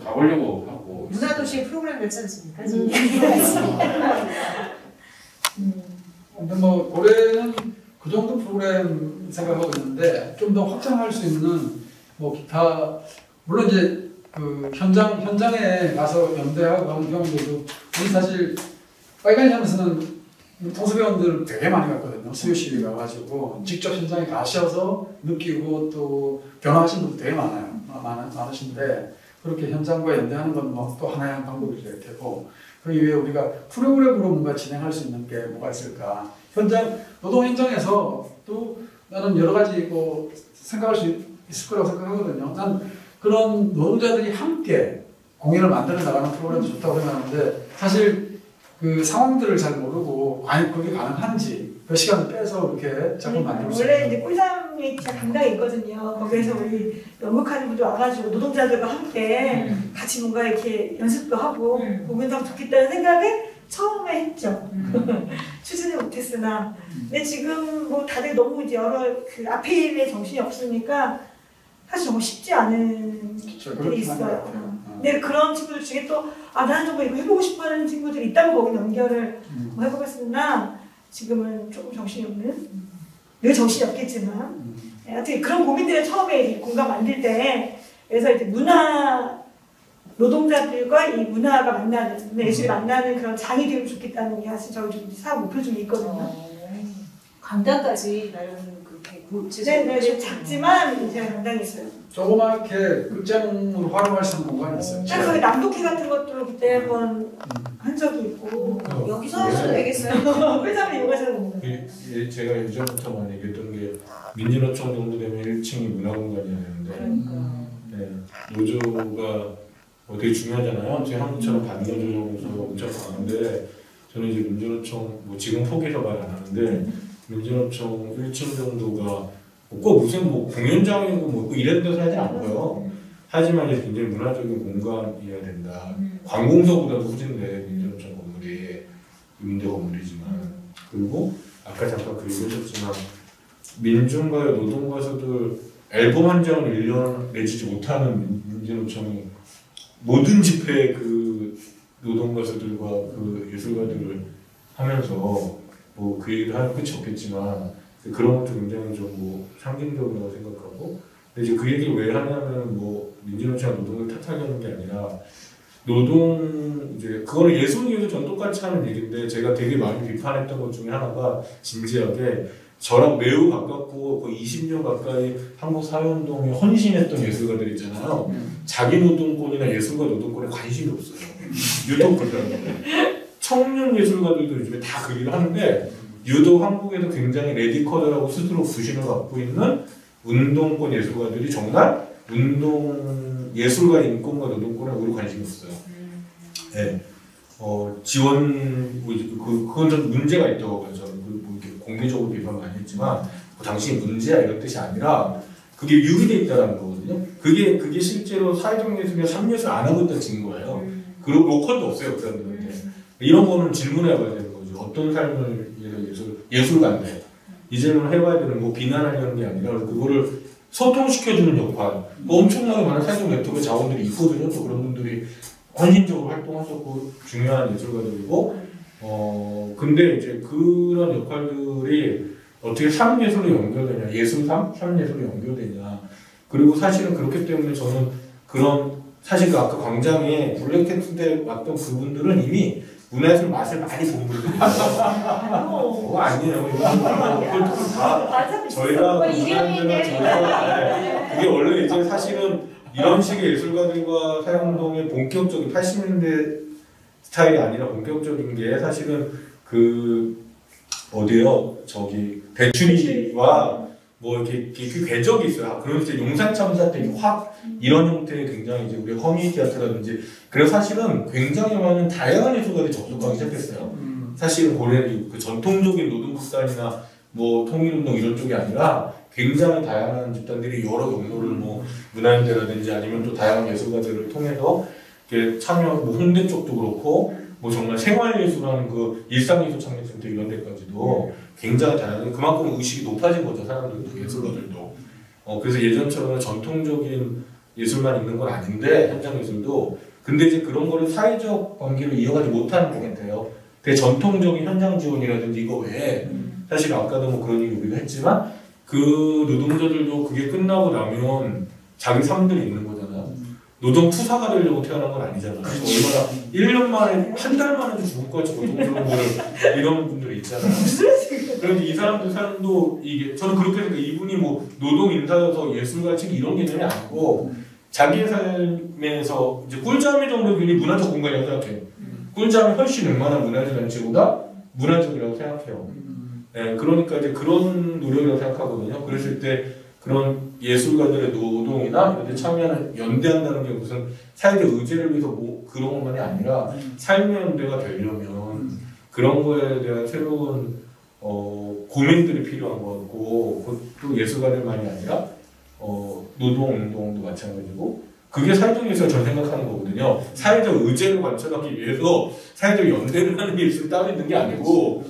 가보려고 하고 문화도시 프로그램 냈지 않습니까? 근데 뭐 올해는 그 정도 프로그램 생각하고 있는데 좀 더 확장할 수 있는 뭐 기타 물론 이제 그 현장에 가서 연대하고 하는 경우도 우리 사실 빨간 현에서는 통수배원들 되게 많이 갔거든요. 수요 시위 가가지고 직접 현장에 가셔서 느끼고 또 변화하신 분들 되게 많으신데 그렇게 현장과 연대하는 건 뭐 또 하나의 방법이 될 테고 그 이외에 우리가 프로그램으로 뭔가 진행할 수 있는 게 뭐가 있을까? 노동 현장에서 또 나는 여러 가지 뭐 생각할 수 있을 거라고 생각하거든요. 난 그런 노동자들이 함께 공연을 만들어 나가는 프로그램도 좋다고 생각하는데 사실 그 상황들을 잘 모르고 과연 그게 가능한지 그 시간을 빼서 이렇게 작품 만들 수 원래 이제 있는 꿀잠이 진짜 강당이 있거든요. 거기에서 우리 연극하는 분들 와가지고 노동자들과 함께 같이 뭔가 이렇게 연습도 하고 공연도 하면 좋겠다는 생각을 처음에 했죠. 추진을 못했으나 근데 지금 뭐 다들 너무 이제 여러 그 앞에 일에 정신이 없으니까 사실 정말 쉽지 않은 일이 있어요. 근데 그런 친구들 중에 또 나는 정말 이거 해보고 싶어하는 친구들이 있다면 거기 연결을 뭐 해보겠으나 지금은 조금 정신이 없는 늘 정신이 없겠지만 하여튼 그런 고민들을 처음에 이 공간 만들 때 그래서 이제 문화 노동자들과 이 문화가 만나는 예술이 만나는 그런 장이 되면 좋겠다는 게 사실 저희 좀 사업 목표 중에 있거든요. 강당까지 나름 그렇게 네, 작지만 이제 강당이 있어요. 조그맣게 극장으로 활용할 수 있는 공간이 있어요. 그 남도회 같은 것도 그때 한번 한 적이 있고 여기서 하셔도 되겠어요. 회장을 이용하시는 제가 예전부터 많이 얘기했던 게 민진어청 정도 되면 1층이 문화공간이었는데 네, 노조가 되게 중요하잖아요. 저희 한국처럼 반노조로서 엄청 강한데 저는 이제 민진어청 지금 포기해서 말 안 하는데 민진어청 1층 정도가 꼭 무슨 공연장이고 뭐 이런 데서 하지 않고요. 하지만 이제 굉장히 문화적인 공간이어야 된다. 관공서보다도 후진데 민진어청 건물이 임대 건물이지만 그리고 아까 잠깐 그 얘기하셨지만 민중가요 노동가수들 앨범 한 장을 1년 내주지 못하는 민진어청이 모든 집회 그 노동가수들과 그 예술가들을 하면서 뭐 그 얘기를 하면 끝이 없겠지만 그런 것도 굉장히 좀 상징적이라고 생각하고 근데 이제 그 얘기를 왜 하냐면 민진어청 노동을 탓하려는 게 아니라 노동 이제 그거는 예술에도 전 똑같이 하는 일인데 제가 되게 많이 비판했던 것 중에 하나가 진지하게 저랑 매우 가깝고 거의 20년 가까이 한국 사회운동에 헌신했던 예술가들 있잖아요. 자기 노동권이나 예술가 노동권에 관심이 없어요. 유독 그러더라고요. 청년 예술가들도 요즘에 다 그 일을 하는데 유독 한국에도 굉장히 레디커드라고 스스로 부심을 갖고 있는 운동권 예술가들이 정말 운동 예술가 인권과 노동권에 우리 관심이 없어요. 네. 지원 그건 좀 문제가 있다고 봐요. 저는 뭐 이렇게 공개적으로 비판 많이 했지만 뭐 당신이 문제야 이런 뜻이 아니라 그게 유기돼 있다는 거거든요. 그게 실제로 사회적 예술이나 삶예술 안 하고 있다는 증인 거예요. 그리고 로컬도 없어요 그 사람들한테. 이런 거는 질문해봐야 되는 거죠. 어떤 삶을 위해서 예술가인데 이 질문을 해봐야 되는 거 비난하려는 게 아니라 그거를 소통시켜주는 역할. 뭐 엄청나게 많은 사회적 네트워크 자원들이 있거든요. 또 그런 분들이 헌신적으로 활동하셨고 중요한 예술가들이고 근데 이제 그런 역할들이 어떻게 삶예술로 연결되냐, 예술삶, 삶예술로 연결되냐. 그리고 사실은 그렇기 때문에 저는 그런 사실 그 아까 광장에 블랙캣 때 왔던 그분들은 이미 문화예술 맛을 많이 본 분들이에요. 아니에요. 그걸 다 저희가 그게 원래 이제 사실은 이런 식의 예술가들과 사회운동의 본격적인 80년대 스타일이 아니라 본격적인 게 사실은 그 어디요? 저기 대추리와 뭐 이렇게 궤적이 있어요. 그런 이제 용산참사 때 확 이런 형태의 굉장히 이제 우리 커뮤니티 아트라든지 그래서 사실은 굉장히 많은 다양한 예술가들이 접속하기 시작했어요. 사실은 고려의 그 전통적인 노동국산이나 뭐 통일운동 이런 쪽이 아니라 굉장히 다양한 집단들이 여러 경로를 뭐 문화인대라든지 아니면 또 다양한 예술가들을 통해서 이렇게 참여, 뭐 홍대 쪽도 그렇고 뭐 정말 생활예술하는 그 일상예술 창작센터 이런 데까지도 굉장히 다양한 그만큼 의식이 높아진 거죠 사람들도 예술가들도. 그래서 예전처럼 전통적인 예술만 있는 건 아닌데 현장예술도 근데 이제 그런 거를 사회적 관계로 이어가지 못하는 것 같아요. 되게 전통적인 현장 지원이라든지 이거 외에 사실 아까도 뭐 그런 얘기 우리가 했지만 그 노동자들도 그게 끝나고 나면 자기 삶들이 있는 거잖아요. 노동 투사가 되려고 태어난 건 아니잖아요. 얼마나 1년 만에 한 달 만에도 죽을 것 같이 노동조합을 이런 분들이 있잖아요. 그런데 이 사람들 삶도 이게 저는 그렇게 생각해요. 이분이 뭐 노동 인사여서 예술가 책 이런 개념이 아니고 자기의 삶에서 이제 꿀잠이 정도 균이 문화적 공간이라고 생각해요. 꿀잠이 훨씬 웬만한 문화적 단체보다 문화적이라고 생각해요. 네, 그러니까 이제 그런 노력이라고 생각하거든요. 그랬을 때 그런 예술가들의 노동이나 이런 데 참여하는 연대한다는 게 무슨 사회적 의제를 위해서 뭐 그런 것만이 아니라 삶의 연대가 되려면 그런 거에 대한 새로운 고민들이 필요한 것 같고 그것도 예술가들만이 아니라 노동운동도 마찬가지고 그게 사회적 예술을 저는 생각하는 거거든요. 사회적 의제를 관철하기 위해서 사회적 연대를 하는 예술이 따로 있는 게 아니고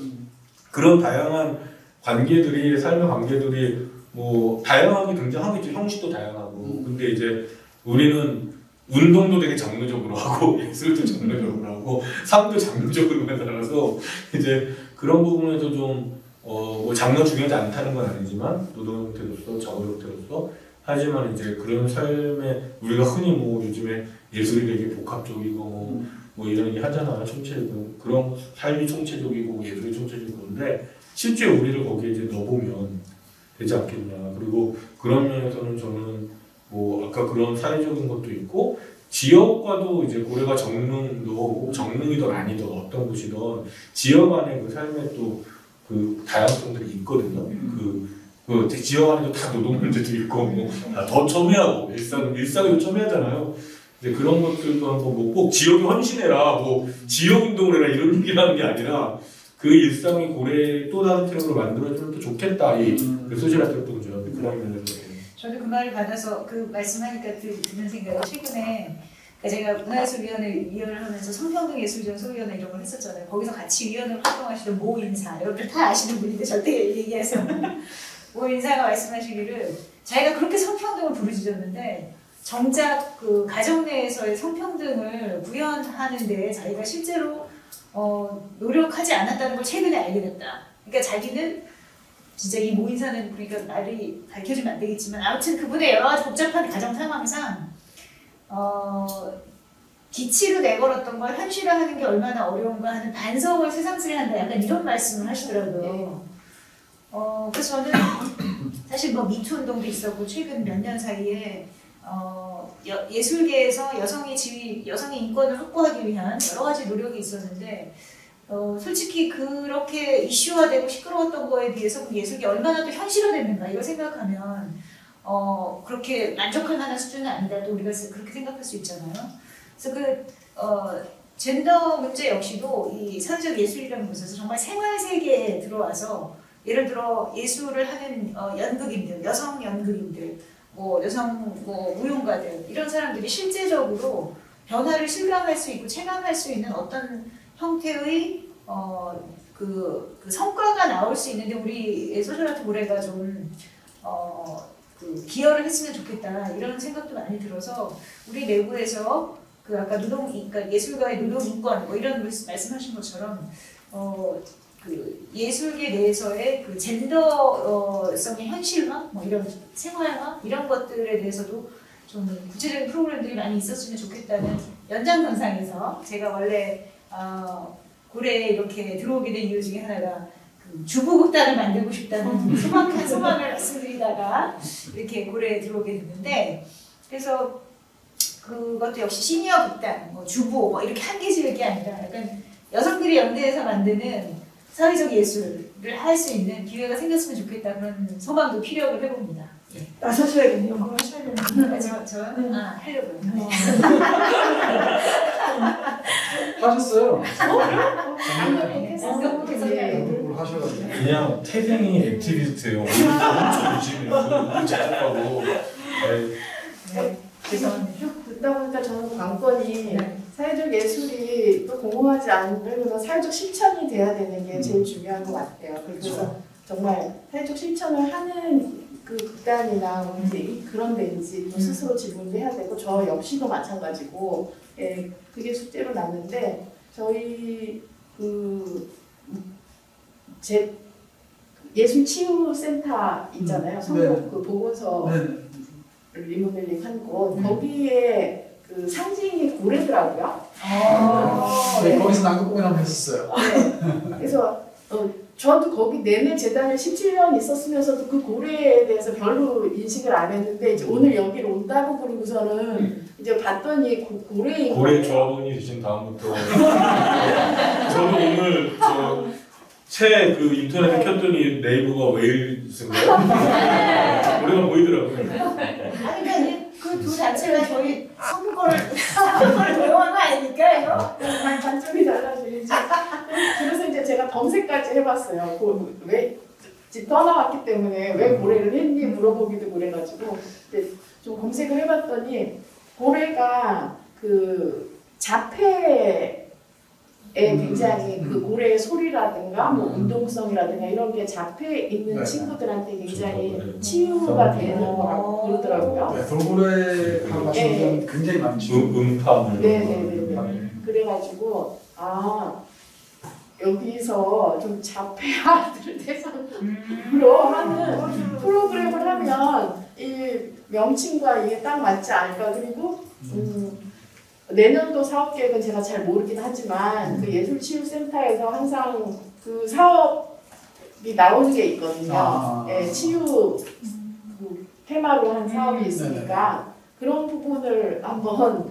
그런 다양한 관계들이 삶의 관계들이 뭐 다양하게 등장하겠죠. 형식도 다양하고 근데 이제 우리는 운동도 되게 장르적으로 하고 예술도 장르적으로 하고 삶도 장르적으로만 살아서 이제 그런 부분에서 좀 뭐 장르 중요하지 않다는 건 아니지만 노동 형태로서 작업 형태로서 하지만 이제 그런 삶에 우리가 흔히 뭐 요즘에 예술이 되게 복합적이고 뭐 이런 얘기 하잖아요. 총체적이고 그런 삶이 총체적이고 예술이 총체적이고 그런데 실제 우리를 거기에 이제 넣어보면 되지 않겠냐. 그리고 그런 면에서는 저는 뭐 아까 그런 사회적인 것도 있고 지역과도 이제 고려가 정릉이든 아니든 어떤 곳이든 지역 안에 그 삶에 또 그 다양성들이 있거든요. 그 지역 안에도 다 노동 문제도 있고 뭐 더 첨예하고 일상에도 첨예하잖아요. 이제 그런 것들도 한번 뭐 꼭 지역에 헌신해라, 뭐 지역 운동을 해라 이런 얘기를 하는 게 아니라 그 일상이 고려의 또 다른 트랙으로 만들어주면 또 좋겠다. 이 소셜 아트 협동조 그런 면에서. 저도 그 말을 받아서 그 말씀하니까 드는 생각이 최근에 제가 문화예술위원회를 하면서 성평등 예술지원 소위원회 이런 걸 했었잖아요. 거기서 같이 위원으로 활동하시던 모 인사, 여러분들 다 아시는 분인데 절대 얘기해서 모 인사가 말씀하시기를 자기가 그렇게 성평등을 부르짖었는데 정작 그 가정 내에서의 성평등을 구현하는데 자기가 실제로 노력하지 않았다는 걸 최근에 알게 됐다. 그러니까 자기는 진짜 이 모 인사는 그러니까 말이 밝혀지면 안 되겠지만 아무튼 그분의 여러 가지 복잡한 가정 상황상 기치로 내걸었던 걸 현실화하는 게 얼마나 어려운가 하는 반성을 새삼스레 한다. 약간 이런 말씀을 하시더라고요. 그래서 저는 사실 뭐 미투 운동도 있었고 최근 몇 년 사이에 예술계에서 여성의 지위, 여성의 인권을 확보하기 위한 여러 가지 노력이 있었는데 솔직히 그렇게 이슈화되고 시끄러웠던 거에 비해서 그 예술계 얼마나 또 현실화됐는가 이걸 생각하면 그렇게 만족할 만한 수준은 아니다도 우리가 그렇게 생각할 수 있잖아요. 그래서 젠더 문제 역시도 이 사회적 예술이라는 곳에서 정말 생활 세계에 들어와서 예를 들어 예술을 하는 연극인들, 여성 연극인들, 여성 무용가들 이런 사람들이 실제적으로 변화를 실감할 수 있고 체감할 수 있는 어떤 형태의 그 성과가 나올 수 있는데 우리 소셜아트 고래가 좀 기여를 했으면 좋겠다 이런 생각도 많이 들어서 우리 내부에서 아까 그러니까 예술가의 노동 인권 이런 말씀하신 것처럼 예술계 내에서의 젠더성의 현실화 이런 생활화 이런 것들에 대해서도 좀 구체적인 프로그램들이 많이 있었으면 좋겠다는 연장선상에서 제가 원래 고래에 이렇게 들어오게 된 이유 중에 하나가 주부극단을 만들고 싶다는 소박한 소망을 말씀드리다가 이렇게 고래에 들어오게 됐는데 그래서 그것도 역시 시니어 극단, 주부 이렇게 한 개 지을 게 아니라 약간 여성들이 연대해서 만드는 사회적 예술을 할 수 있는 기회가 생겼으면 좋겠다 그런 소망도 피력을 해봅니다. 나서셔야겠네요. 그거 하셔야겠네요. 저요? 하려고요. 하셨어요? 네. 하셔가지고. 그냥 태생이 액티비스트예요. 엄청 열심히 제작하고. 죄송합니다. 듣다 보니까 저는 관건이 사회적 예술이 또 공허하지 않으면 사회적 실천이 돼야 되는 게 제일 중요한 것 같아요. 그래서 정말 사회적 실천을 하는 그 극단이나 그런 데인지 스스로 질문을 해야 되고 저 역시도 마찬가지고 그게 숙제로 났는데 저희 제 예술치유센터 있잖아요. 성북 그 보건소 리모델링 한 곳 거기에 그 상징이 고래더라고요. 네, 거기서 남극공연 한번 했었어요. 네. 그래서 저도 거기 내내 재단에 17년 있었으면서도 그 고래에 대해서 별로 인식을 안 했는데 이제 오늘 여기를 온다고 그러고서는 이제 봤더니 고래인 고래 조합원이 되신 다음부터 저도 오늘 새 인터넷에 켰더니 네이버가 웨일즈인가요? 고래가 보이더라고요. 아니 그 두 자체가 저희 성거를 배워한 거 아닙니까? 관점이 달라지지. 그래서 이제 제가 검색까지 해봤어요. 왜 떠나왔기 때문에 왜 고래를 했니 물어보기도 그래가지고 좀 검색을 해봤더니 고래가 자폐에 굉장히 그 고래의 소리라든가 운동성이라든가 이런 게 자폐 있는 친구들한테 굉장히 치유가 되는 거라고 그러더라고요. 네, 돌고래하고 마찬가지로 굉장히 많죠. 음파. 네네네. 그래가지고 여기서 좀 자폐아들을 대상으로 하는 프로그램을 하면 이 명칭과 이게 딱 맞지 않을까. 그리고 내년도 사업 계획은 제가 잘 모르긴 하지만 그 예술치유센터에서 항상 그 사업이 나오는 게 있거든요. 치유 테마로 한 사업이 있으니까 그런 부분을 한번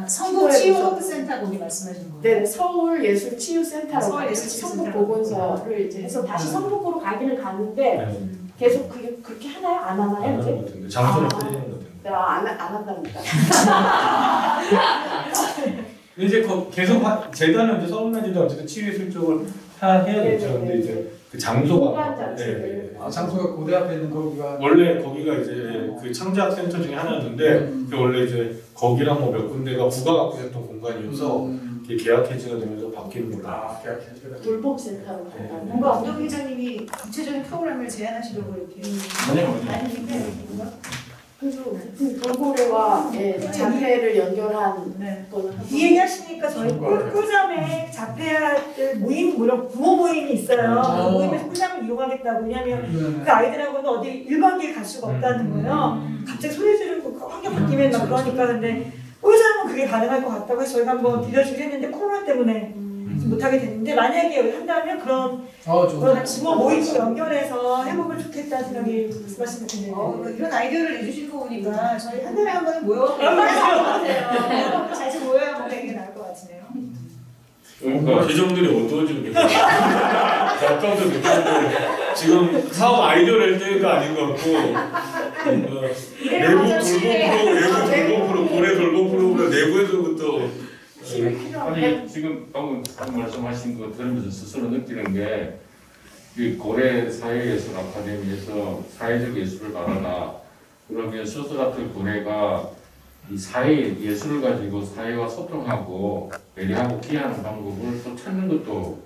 성북 치유센터 거기 말씀하시는 거예요? 네, 서울 예술치유센터라고 서울 예술치유센터. 성북 보건소를 이제 해서 다시 성북으로 가기는 가는데 계속 그렇게 하나요? 안 하나요? 이제? 장소를 끌리는 것 같은데. 안 한답니다. 이제 계속 재단은 이제 서울나지도 어쨌든 치유예술 쪽을 해야겠죠. 근데 이제 그 장소가 공간 자체를. 장소가 고대 앞에 있는 거기가 원래 거기가 이제 그 창작센터 중에 하나였는데 원래 이제 거기랑 몇 군데가 부가 갖고 있었던 공간이어서 계약 해지가 되면서 바뀌는 걸로. 계약 해지가 돌봄센터로 뭔가 엄정 회장님이 구체적인 프로그램을 제안하시려고 이렇게 아닌데 그래서 돌고래와 자폐를 연결한 거는 이 얘기 하시니까 저희 꿀잠에 자폐아들 모임, 부모 모임이 있어요. 그 모임에서 꿀잠을 이용하겠다고. 왜냐면 그 아이들하고는 어디 1박 2일 갈 수가 없다는 거예요. 갑자기 소리 지르고 환경 바뀌면 막 그러니까. 근데 꿀잠은 그게 가능할 것 같다고 해서 저희가 한번 빌려주기로 했는데 코로나 때문에 못하게 됐는데 만약에 한다면 그런 부모 모임도 연결해서 해보면 좋겠다는 생각이 말씀을 드리네요. 이런 아이디어를 내주신 거 보니까 저희 한 달에 한 번은 모여서 자주 모여야 뭔가 이게 나을 것 같으네요. 계정들이 어두워지는 게 아까부터 느꼈는데 지금 사업 아이디어를 낼 때가 아닌 것 같고 내부 프로 고래 돌봄 프로그램 내부에서부터 아니 지금 방금 말씀하신 거 들으면서 스스로 느끼는 게 이 고래 사회예술 아카데미에서 사회적 예술을 말하나 그러면 소스라트 고래가 이 사회 예술을 가지고 사회와 소통하고 배려하고 기여하는 방법을 또 찾는 것도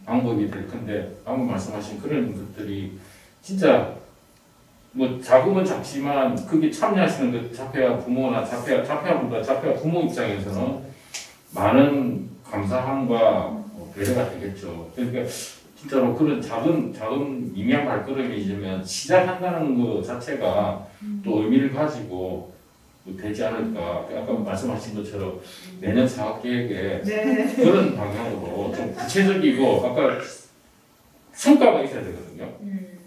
방법이 될 텐데 방금 말씀하신 그런 것들이 진짜 뭐 자금은 작지만 그게 참여하시는 그 자폐아 부모나 자폐아 부모 입장에서는 많은 감사함과 배려가 되겠죠. 그러니까 진짜로 그런 작은 미미한 발걸음이지만 시작한다는 것 자체가 또 의미를 가지고 되지 않을까. 아까 말씀하신 것처럼 내년 사업 계획에 네. 그런 방향으로 좀 구체적이고 아까 성과가 있어야 되거든요.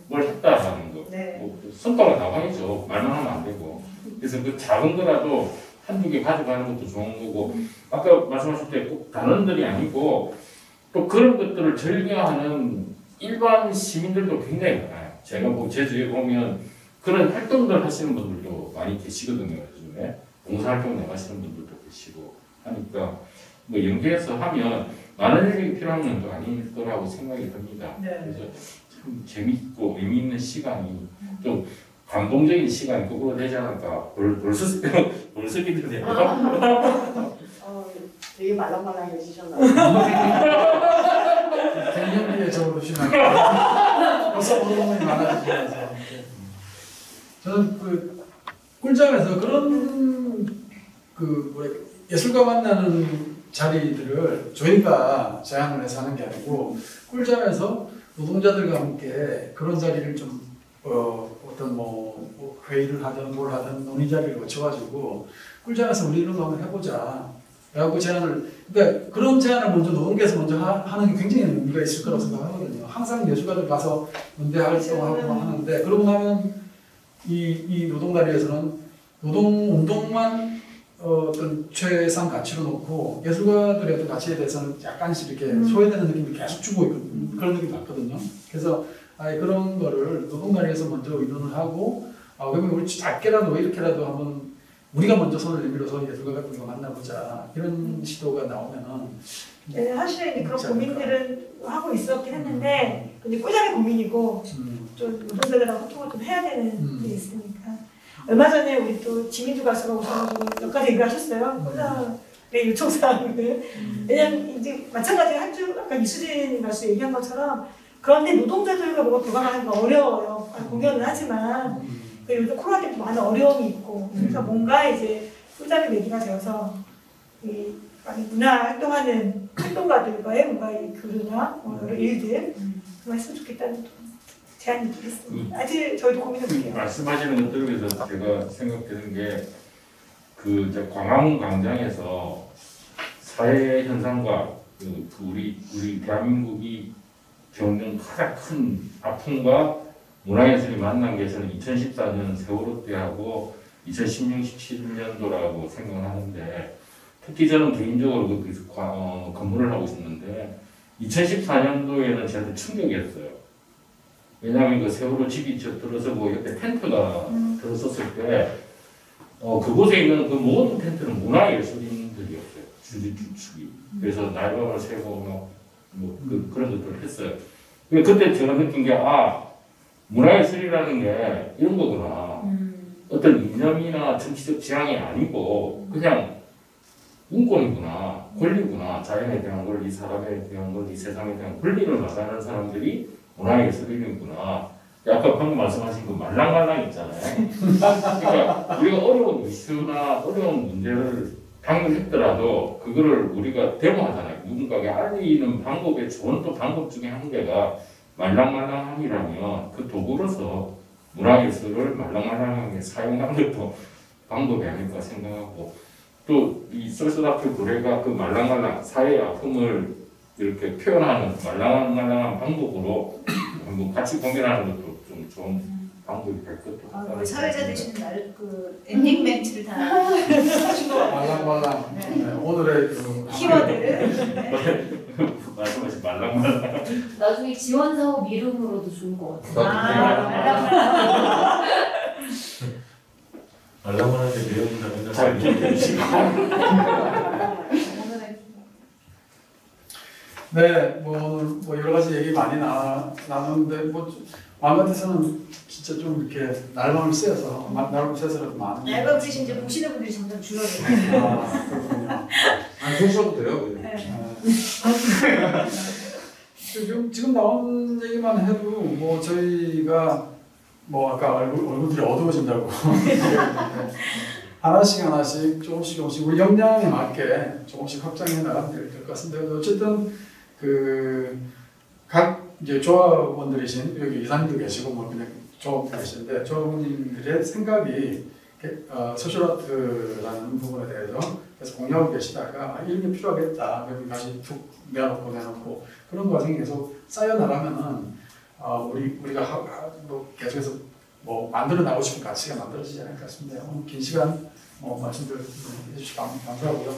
뭘 했다라는 거. 네. 뭐 성과가 나와야죠. 말만 하면 안 되고. 그래서 그 작은 거라도 한두 개 가져가는 것도 좋은 거고 아까 말씀하실 때 꼭 단원들이 아니고 또 그런 것들을 즐겨하는 일반 시민들도 굉장히 많아요. 제가 뭐 제주에 보면 그런 활동들 하시는 분들도 많이 계시거든요. 요즘에 봉사활동 나가시는 분들도 계시고 하니까 뭐 연계해서 하면 많은 일이 필요한 건 아닐 거라고 생각이 듭니다. 네. 그래서 참 재밌고 의미 있는 시간이 좀 감동적인 시간이 거꾸로 되지 않을까. 벌써 기대돼요. 되게 말랑말랑해지셨나요? 갱년기에 접어드시면 벌써 호르몬이 많아지면서 저는 그 꿀잠에서 그런 그 뭐랄까 예술가 만나는 자리들을 저희가 제안을 해서 하는 게 아니고 꿀잠에서 노동자들과 함께 그런 자리를 좀 어떤 뭐 회의를 하든 뭘 하든 논의 자리를 거쳐가지고 꿀잠에서 우리 이런 거 한번 해보자 라고 제안을 그러니까 그런 제안을 먼저 노동계에서 먼저 하는 게 굉장히 의미가 있을 거라고 생각하거든요. 항상 예술가들 가서 연대 활동하고 하는데 그러고 나면 이 노동다리에서는 노동운동만 어떤 최상 가치로 놓고 예술가들의 어떤 가치에 대해서는 약간씩 이렇게 소외되는 느낌이 계속 주고 있거든요. 그런 느낌이 받거든요. 그래서 그런 거를 노동다리에서 먼저 의논을 하고 그러면 우리 작게라도 이렇게라도 한번 우리가 먼저 손을 내밀어서 예술가 같은 거 만나보자 이런 시도가 나오면은 네, 사실 이제 그런 고민들은 하고 있었긴 했는데 근데 꿀잠이 고민이고 좀 노동자들하고 소통을 좀 해야 되는 게 있으니까 얼마 전에 우리 또 지민주 가수가 오셔가지고 몇 가지 얘기를 하셨어요. 꿀잠의 요청사항을 왜냐면 이제 마찬가지 한주 아까 이수진 가수 얘기한 것처럼 그런데 노동자들과 뭐가 교감하는 건 어려워요. 공연을 하지만 요즘 코로나 때문에 많은 어려움이 있고 그래서 뭔가 이제 꿀잠의 매개가 되어서 이 많이 문화 활동하는 활동가들과의 뭔가 이 교류나 여러 일들 그거 했으면 좋겠다는 제안이 있습니다. 아직 저희도 고민해볼게요. 말씀하시는 것 들으면서 제가 생각되는 게 그 광화문 광장에서 사회 현상과 그 우리 대한민국이 겪는 가장 큰 아픔과 문화예술이 만난 게 저는 2014년 세월호 때하고 2016, 17년도라고 생각하는데 특히 저는 개인적으로 거기서 근무를 하고 있었는데 2014년도에는 저한테 충격이었어요. 왜냐하면 그 세월호 집이 들어서고 옆에 텐트가 들어섰을 때 그곳에 있는 그 모든 텐트는 문화예술인들이었어요. 주축이. 그래서 날밤을 새고 그런 것들을 했어요. 그때 제가 느낀 게 문화예술이라는 게 이런 거구나. 어떤 이념이나 정치적 지향이 아니고 그냥 인권이구나, 권리구나. 자연에 대한 권리, 사람에 대한 권리, 세상에 대한 권리를 말하는 사람들이 문화예술인이구나. 아까 방금 말씀하신 그 말랑말랑 있잖아요. 그러니까 우리가 어려운 이슈나 어려운 문제를 당면했더라도 그거를 우리가 데모하잖아요. 누군가에게 알리는 방법의 좋은 또 방법 중에 한 개가 말랑말랑함이라면 그 도구로서 문화예술을 말랑말랑하게 사용하는 것도 방법이 아닐까 생각하고 또 이 솔스다트 노래가 그 말랑말랑 사회의 아픔을 이렇게 표현하는 말랑말랑한 방법으로 한번 같이 고민하는 것도 좀 좋은 방법이 될 것도 같아요. 사회자 되시는 그 엔딩 멘트를 다 하신 것 같아요. 말랑말랑 오늘의 그 키워드를 말씀하신 말랑말랑. 나중에 지원 사업 이름으로도 좋을 것 같아요. 말랑말랑한데 내용은 다 맨날 잘 기억해주시고. 네, 뭐 오늘 뭐 여러 가지 얘기 많이 나눴는데 뭐 마음 같아서는 진짜 좀 이렇게 날밤을 새서 날밤을 새서라도 많은. 앨범 쓰신 이제 보시는 분들이 점점 줄어들어요. 아, 그렇군요. 안 쓰셔도 돼요. 지금 나온 얘기만 해도 뭐 저희가 뭐 아까 얼굴들이 어두워진다고 얘기했는데 하나씩 조금씩 우리 역량에 맞게 조금씩 확장해 나가면 될 것 같습니다. 어쨌든 각 이제 조합원들이신 여기 이사님도 계시고 뭐 그냥 조합원들 계시는데 조합원님들의 생각이 소셜아트라는 부분에 대해서 계속 공유하고 계시다가 이런 게 필요하겠다. 여기 다시 툭 내놓고 그런 과정이 계속 쌓여 나가면은 우리가 뭐 계속해서 뭐 만들어 나가고 싶은 가치가 만들어지지 않을 것 같습니다. 오늘 긴 시간 말씀들 해주시고 감사하고요.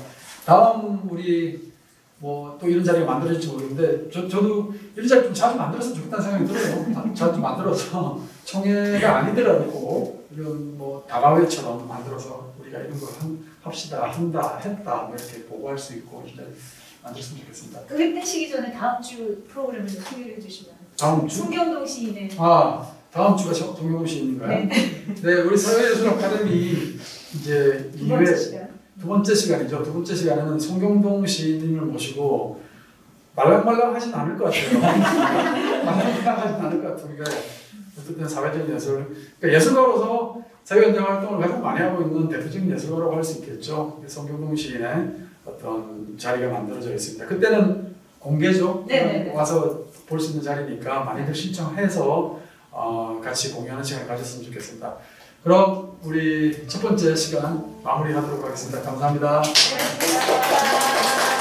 다음 우리 뭐 또 이런 자리가 만들어질지 모르겠는데 저도 이런 자리 좀 자주 만들었으면 좋겠다는 생각이 들어요. 자주 만들어서 총회가 아니더라도 이런 뭐 다가회처럼 만들어서 우리가 이런 걸 합시다, 했다 뭐 이렇게 보고할 수 있고 이런 자리 만들었으면 좋겠습니다. 또 힘내시기 전에 다음 주 프로그램을 좀 소개해 주시면. 다음 주? 송경동 시인의. 다음 주가 송경동 시인인가요? 네, 우리 사회예술 아카데미 이제 두 번째 시간이죠. 두 번째 시간에는 송경동 시인님을 모시고 말랑말랑하진 않을 것 같아요. 말랑말랑하진 않을 것 같은데 어쨌든 사회적인 예술, 그러니까 예술가로서 사회연대 활동을 가장 많이 하고 있는 대표적인 예술가라고 할 수 있겠죠. 송경동 시인의 어떤 자리가 만들어져 있습니다. 그때는 공개죠. 네네네. 와서 볼 수 있는 자리니까 많이들 신청해서 같이 공유하는 시간을 가졌으면 좋겠습니다. 그럼 우리 첫 번째 시간 마무리하도록 하겠습니다. 감사합니다. 감사합니다.